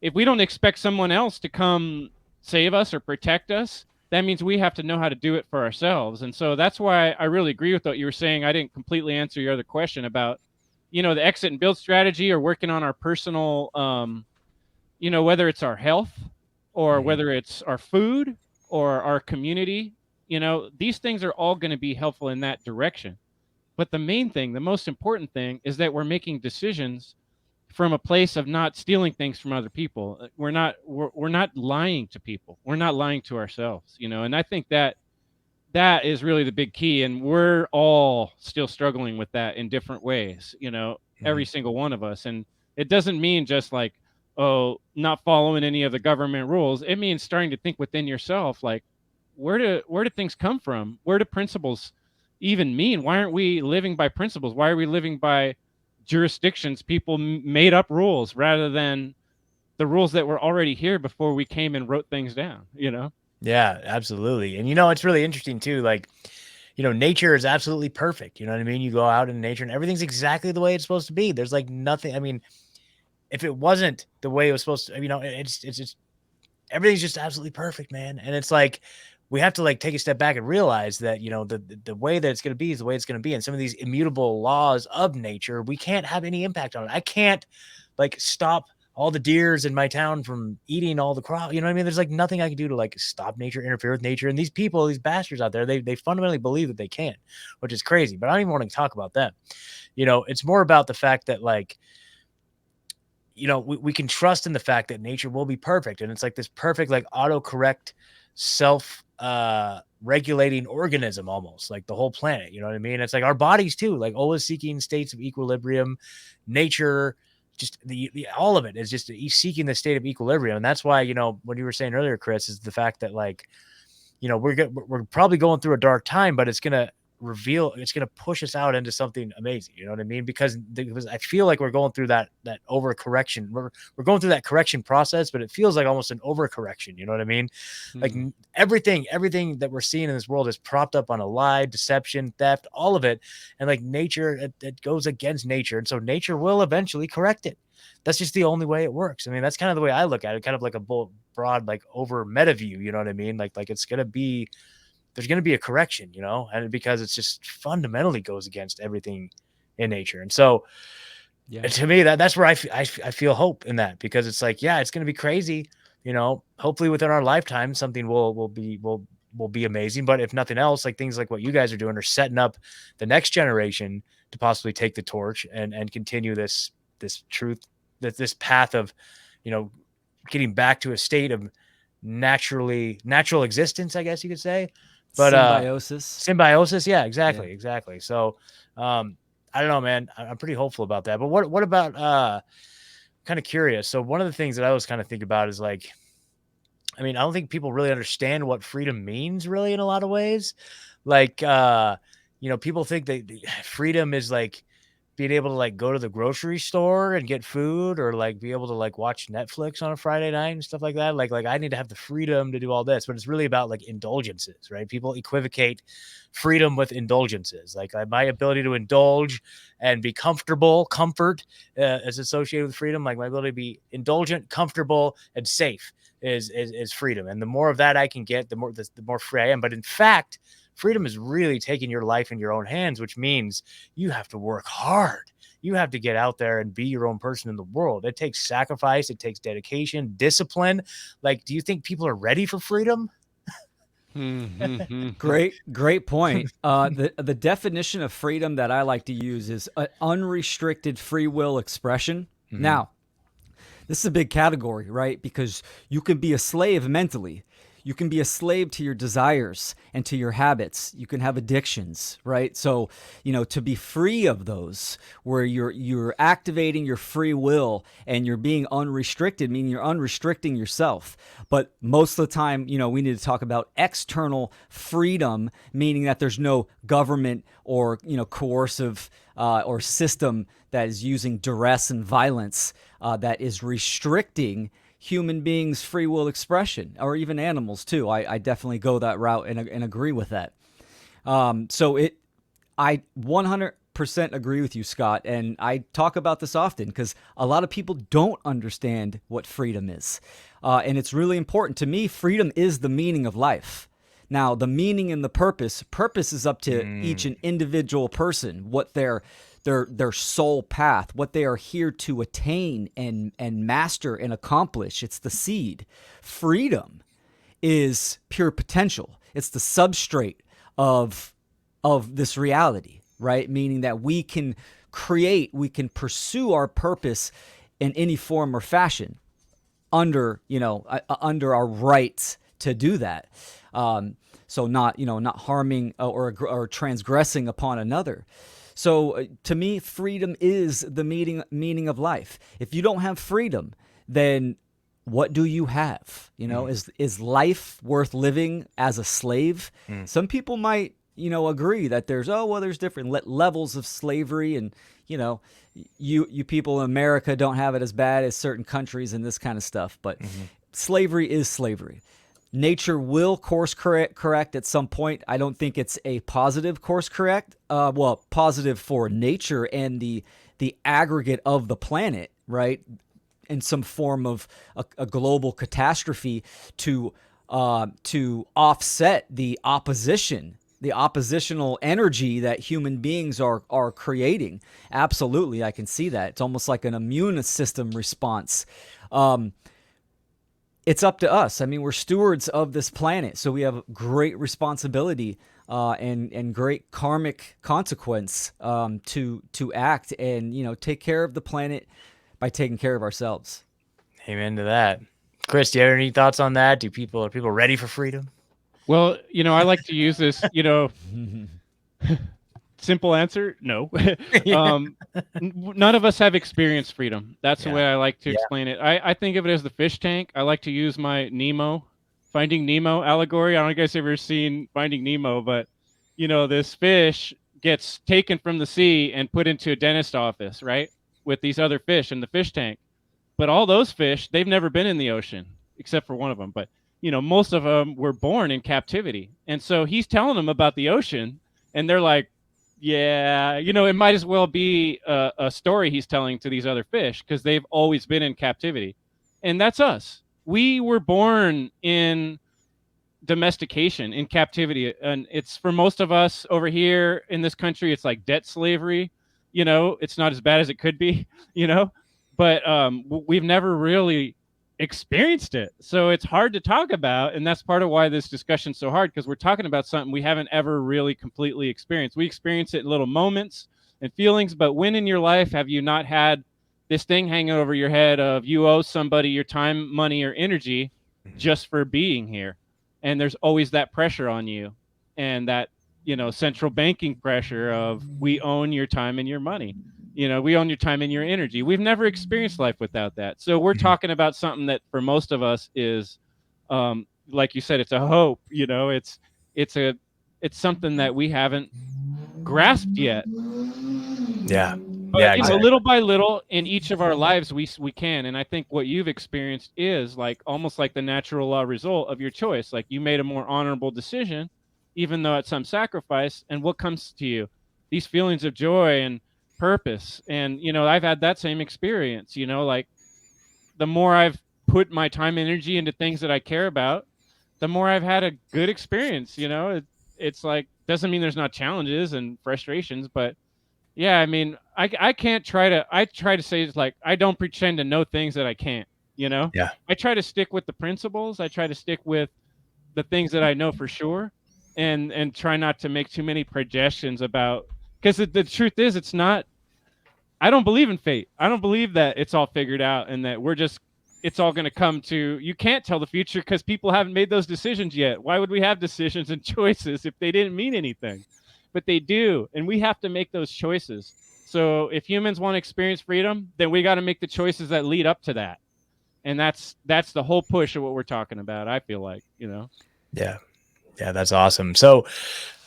if we don't expect someone else to come save us or protect us, that means we have to know how to do it for ourselves. And so that's why I really agree with what you were saying. I didn't completely answer your other question about, the exit and build strategy, or working on our personal, whether it's our health or whether it's our food or our community, these things are all going to be helpful in that direction. But the main thing, the most important thing, is that we're making decisions from a place of not stealing things from other people. We're not lying to people. We're not lying to ourselves, and I think that is really the big key, and we're all still struggling with that in different ways, every single one of us. And it doesn't mean just like, oh, not following any of the government rules. It means starting to think within yourself, like, where do things come from? Where do principles even mean? Why aren't we living by principles? Why are we living by jurisdictions? People made up rules rather than the rules that were already here before we came and wrote things down. Yeah, absolutely. And it's really interesting too. Like, nature is absolutely perfect. You know what I mean? You go out in nature and everything's exactly the way it's supposed to be. There's like nothing. I mean, if it wasn't the way it was supposed to, it's just everything's just absolutely perfect, man. And it's like we have to like take a step back and realize that the way that it's going to be is the way it's going to be. And some of these immutable laws of nature, we can't have any impact on it. I can't like stop all the deers in my town from eating all the crop. You know what I mean? There's like nothing I can do to like stop nature, interfere with nature. And these people, these bastards out there, they fundamentally believe that they can, which is crazy. But I don't even want to talk about them. It's more about the fact that like, we can trust in the fact that nature will be perfect. And it's like this perfect, like autocorrect, self regulating organism, almost like the whole planet. You know what I mean? It's like our bodies too, like always seeking states of equilibrium. Nature, just the all of it is just seeking the state of equilibrium. And that's why, what you were saying earlier, Chris, is the fact that like, we're probably going through a dark time, but it's going to push us out into something amazing. You know what I mean? Because I feel like we're going through that overcorrection. We're going through that correction process, but it feels like almost an overcorrection. You know what I mean? Like everything that we're seeing in this world is propped up on a lie, deception, theft, all of it. And like nature, it goes against nature. And so nature will eventually correct it. That's just the only way it works. I mean, that's kind of the way I look at it, kind of like a broad, like over meta view. You know what I mean? Like there's going to be a correction, and because it's just fundamentally goes against everything in nature. And so to me, that's where I feel hope in that, because it's like, yeah, it's going to be crazy. Hopefully within our lifetime, something will be amazing. But if nothing else, like things like what you guys are doing are setting up the next generation to possibly take the torch and continue this truth, this path of, getting back to a state of natural existence, I guess you could say. But symbiosis. Yeah, exactly. So, I don't know, man, I'm pretty hopeful about that. But what about, kind of curious. So one of the things that I always kind of think about is like, I mean, I don't think people really understand what freedom means really in a lot of ways. Like, people think that freedom is like being able to like go to the grocery store and get food, or like be able to like watch Netflix on a Friday night and stuff like that. Like I need to have the freedom to do all this, but it's really about like indulgences, right? People equivocate freedom with indulgences. Like my ability to indulge and be comfort is associated with freedom. Like my ability to be indulgent, comfortable, and safe is freedom. And the more of that I can get, the more free I am. But in fact, freedom is really taking your life in your own hands, which means you have to work hard. You have to get out there and be your own person in the world. It takes sacrifice. It takes dedication, discipline. Like, do you think people are ready for freedom? Great point. The definition of freedom that I like to use is unrestricted free will expression. Mm-hmm. Now, this is a big category, right? Because you can be a slave mentally. You can be a slave to your desires and to your habits. You can have addictions, right? So, to be free of those, where you're activating your free will and you're being unrestricted, meaning you're unrestricting yourself. But most of the time, we need to talk about external freedom, meaning that there's no government or, coercive or system that is using duress and violence that is restricting human beings' free will expression, or even animals too. I definitely go that route and agree with that. I 100% agree with you, Scott, and I talk about this often because a lot of people don't understand what freedom is. And it's really important. To me, freedom is the meaning of life. Now, the meaning and the purpose is up to each an individual person, what their soul path, what they are here to attain and master and accomplish. It's the seed. Freedom is pure potential. It's the substrate of this reality, right? Meaning that we can create, we can pursue our purpose in any form or fashion under our rights to do that. So not harming or transgressing upon another. So to me, freedom is the meaning of life. If you don't have freedom, then what do you have? Is life worth living as a slave? Some people might, agree that there's different levels of slavery, and you people in America don't have it as bad as certain countries and this kind of stuff. But slavery is slavery. Nature will course correct at some point. I don't think it's a positive course correct. Positive for nature and the aggregate of the planet, right? In some form of a global catastrophe to offset the oppositional energy that human beings are creating. Absolutely, I can see that. It's almost like an immune system response. It's up to us. I mean, we're stewards of this planet, so we have great responsibility and great karmic consequence to act and take care of the planet by taking care of ourselves. Amen to that. Chris, do you have any thoughts on that? Are people ready for freedom? Well, I like to use this, simple answer, no. None of us have experienced freedom. That's the way I like to explain it. I think of it as the fish tank. I like to use my Finding Nemo allegory. I don't know if you guys ever seen Finding Nemo, but this fish gets taken from the sea and put into a dentist office, right? With these other fish in the fish tank. But all those fish, they've never been in the ocean, except for one of them. But, most of them were born in captivity. And so he's telling them about the ocean, and they're like, yeah, it might as well be a story he's telling to these other fish because they've always been in captivity. And that's us. We were born in domestication, in captivity. And it's for most of us over here in this country, it's like debt slavery. It's not as bad as it could be, but we've never really experienced it. So it's hard to talk about. And that's part of why this discussion's so hard, because we're talking about something we haven't ever really completely experienced. We experience it in little moments and feelings, but when in your life have you not had this thing hanging over your head of you owe somebody your time, money, or energy just for being here? And there's always that pressure on you, and that, central banking pressure of we own your time and your money. We own your time and your energy. We've never experienced life without that. So we're talking about something that for most of us is, like you said, it's a hope. It's something that we haven't grasped yet. Yeah. But Yeah, you know, exactly. little by little in each of our lives, we can. And I think what you've experienced is like almost like the natural result of your choice. Like you made a more honorable decision, even though at some sacrifice. And what comes to you? These feelings of joy and purpose. And you know, I've had that same experience. You know, like the more I've put my time and energy into things that I care about, the more I've had a good experience. You know, it's like doesn't mean there's not challenges and frustrations, but yeah, I mean, I can't I try to say it's like I don't pretend to know things that I can't, you know? Yeah. I try to stick with the principles. I try to stick with the things that I know for sure and try not to make too many projections about because the truth is it's not I don't believe in fate. I don't believe that it's all figured out and that it's all going to come to you can't tell the future because people haven't made those decisions yet. Why would we have decisions and choices if they didn't mean anything? But they do, and we have to make those choices. So if humans want to experience freedom, then we got to make the choices that lead up to that. And that's the whole push of what we're talking about, I feel like, you know. Yeah. Yeah, that's awesome. So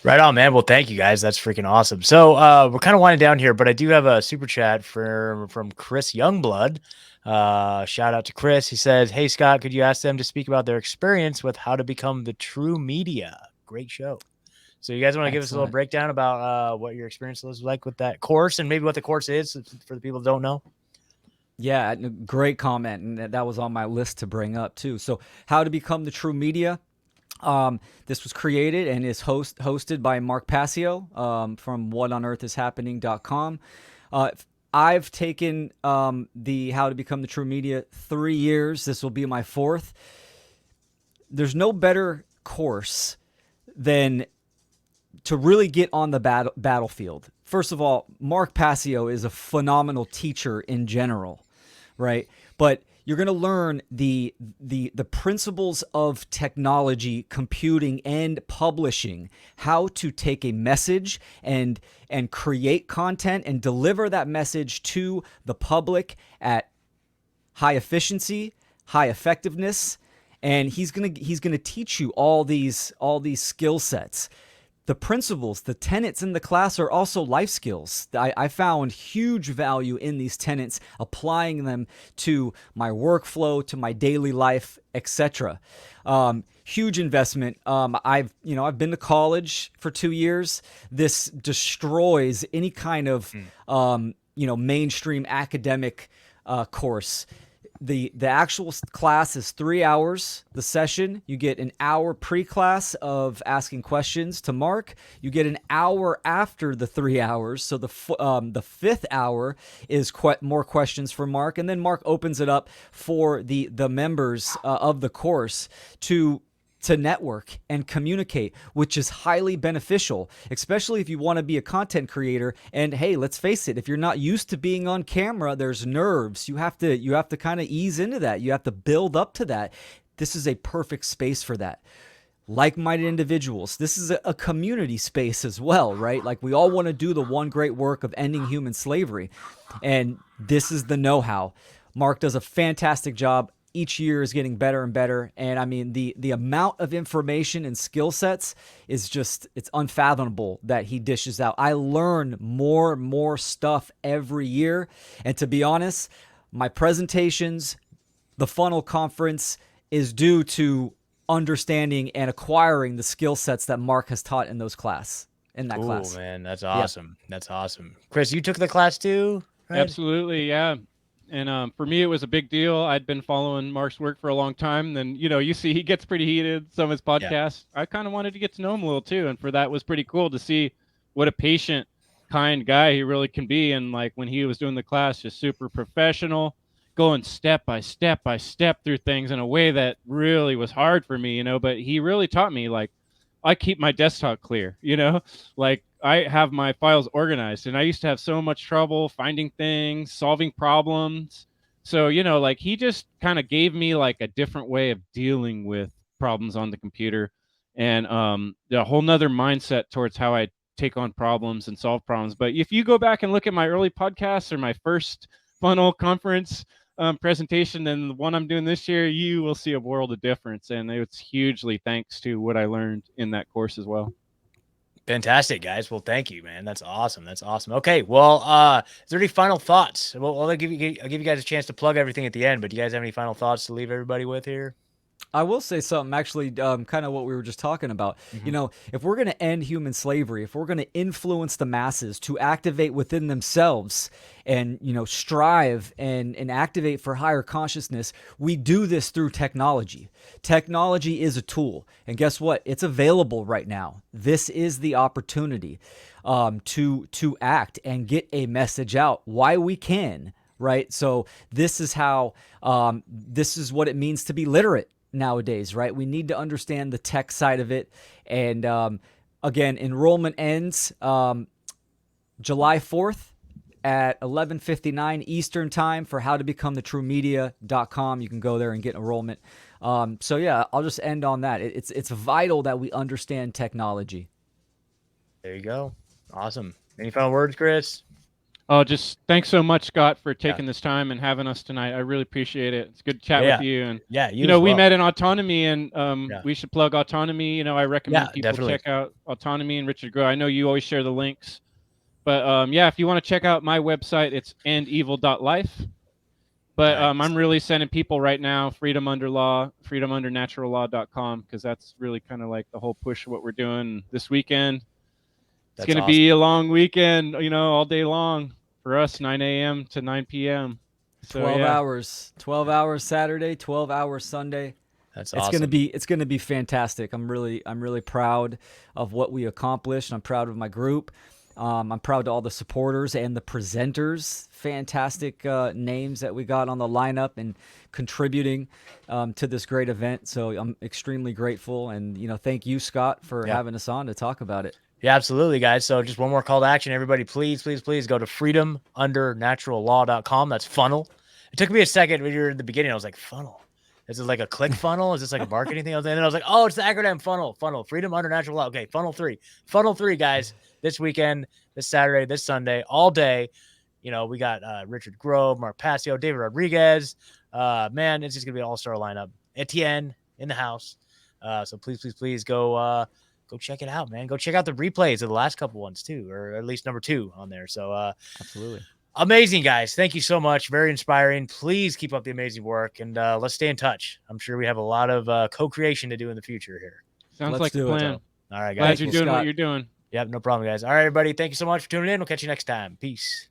right on, man. Well, thank you guys. That's freaking awesome. So we're kind of winding down here, but I do have a super chat from Chris Youngblood. Shout out to Chris. He says, "Hey Scott, could you ask them to speak about their experience with how to become the true media?" Great show. So you guys want to give us a little Excellent. breakdown about what your experience was like with that course and maybe what the course is for the people that don't know? Yeah, great comment, and that was on my list to bring up too. So, how to become the true media. This was created and is hosted by Mark Passio from whatonearthishappening.com. I've taken the How to Become the True Media 3 years. This will be my 4th. There's no better course than to really get on the battlefield. First of all, Mark Passio is a phenomenal teacher in general, right? But you're going to learn the principles of technology, computing, and publishing, how to take a message and create content and deliver that message to the public at high efficiency, high effectiveness, and he's going to teach you all these skill sets. The principles, the tenets in the class are also life skills. I found huge value in these tenets, applying them to my workflow, to my daily life, etc. Huge investment. I've been to college for 2 years. This destroys any kind of mainstream academic course. The actual class is 3 hours. The session, you get an hour pre-class of asking questions to Mark. You get an hour after the 3 hours. So the 5th hour is more questions for Mark, and then Mark opens it up for the members of the course to network and communicate, which is highly beneficial, especially if you want to be a content creator. And hey, let's face it, if you're not used to being on camera, there's nerves. You have to kind of ease into that. You have to build up to that. This is a perfect space for that. Like-minded individuals. This is a community space as well, right? Like we all want to do the one great work of ending human slavery. And this is the know-how. Mark does a fantastic job. Each year is getting better and better. And I mean, the amount of information and skill sets is just, it's unfathomable that he dishes out. I learn more and more stuff every year. And to be honest, my presentations, the FUNL conference is due to understanding and acquiring the skill sets that Mark has taught in that class. Cool, man. That's awesome. Yep. That's awesome. Chris, you took the class too, right? Absolutely, yeah. And for me, it was a big deal. I'd been following Mark's work for a long time. Then, you see he gets pretty heated, some of his podcasts. Yeah. I kind of wanted to get to know him a little too. And for that was pretty cool to see what a patient, kind guy he really can be. And like when he was doing the class, just super professional, going step by step through things in a way that really was hard for me, but he really taught me, like, I keep my desktop clear, like I have my files organized, and I used to have so much trouble finding things, solving problems. So, like he just kind of gave me like a different way of dealing with problems on the computer, and a whole nother mindset towards how I take on problems and solve problems. But if you go back and look at my early podcasts or my first FUNL conference presentation and the one I'm doing this year, you will see a world of difference. And it's hugely thanks to what I learned in that course as well. Fantastic, guys. Well, thank you, man. That's awesome. That's awesome. Okay. Well, is there any final thoughts? Well, I'll give you guys a chance to plug everything at the end, but do you guys have any final thoughts to leave everybody with here? I will say something actually, kind of what we were just talking about. You know, if we're going to end human slavery, if we're going to influence the masses to activate within themselves and, you know, strive and activate for higher consciousness, we do this through technology. Technology is a tool. And guess what? It's available right now. This is the opportunity to act and get a message out. Why we can, right? So this is how, this is what it means to be literate nowadays, right? We need to understand the tech side of it. And again, enrollment ends July 4th at 11:59 Eastern time for howtobecomethitruemedia.com. You can go there and get enrollment. So yeah, I'll just end on that. It's vital that we understand technology. There you go. Awesome. Any final words, Chris? Oh, just thanks so much, Scott, for taking this time and having us tonight. I really appreciate it. It's good to chat with you. And you know, as we well. met in Autonomy, and we should plug Autonomy. You know, I recommend people definitely check out Autonomy and Richard Grow. I know you always share the links, but yeah, if you want to check out my website, it's endevil.life. But I'm really sending people right now freedom under law, freedomundernaturalllaw.com, because that's really kind of like the whole push of what we're doing this weekend. It's going to be a long weekend, you know, all day long for us, 9 a.m. to 9 p.m. So, 12 hours, 12 hours Saturday, 12 hours Sunday. That's awesome. It's gonna be fantastic. I'm really proud of what we accomplished. I'm proud of my group. I'm proud to all the supporters and the presenters. Fantastic names that we got on the lineup and contributing to this great event. So I'm extremely grateful, and you know, thank you, Scott, for having us on to talk about it. Yeah, absolutely, guys. So just one more call to action. Everybody, please, please, please go to freedomundernaturalllaw.com. That's funnel. It took me a second when you were in the beginning. I was like, funnel. Is it like a click funnel? Is this like a marketing thing? And then I was like, oh, it's the acronym funnel. Freedom under natural law. Okay, funnel 3. Funnel 3, guys. This weekend, this Saturday, this Sunday, all day. You know, we got Richard Grove, Mark Passio, David Rodriguez. Man, it's just going to be an all-star lineup. Etienne in the house. So please, please, please go check it out, man. Go check out the replays of the last couple ones too, or at least number 2 on there. So absolutely amazing, guys. Thank you so much. Very inspiring. Please keep up the amazing work, and let's stay in touch. I'm sure we have a lot of co-creation to do in the future here. Sounds like a plan. All right, guys. Glad you're doing what you're doing. Yep, no problem, guys. All right, everybody. Thank you so much for tuning in. We'll catch you next time. Peace.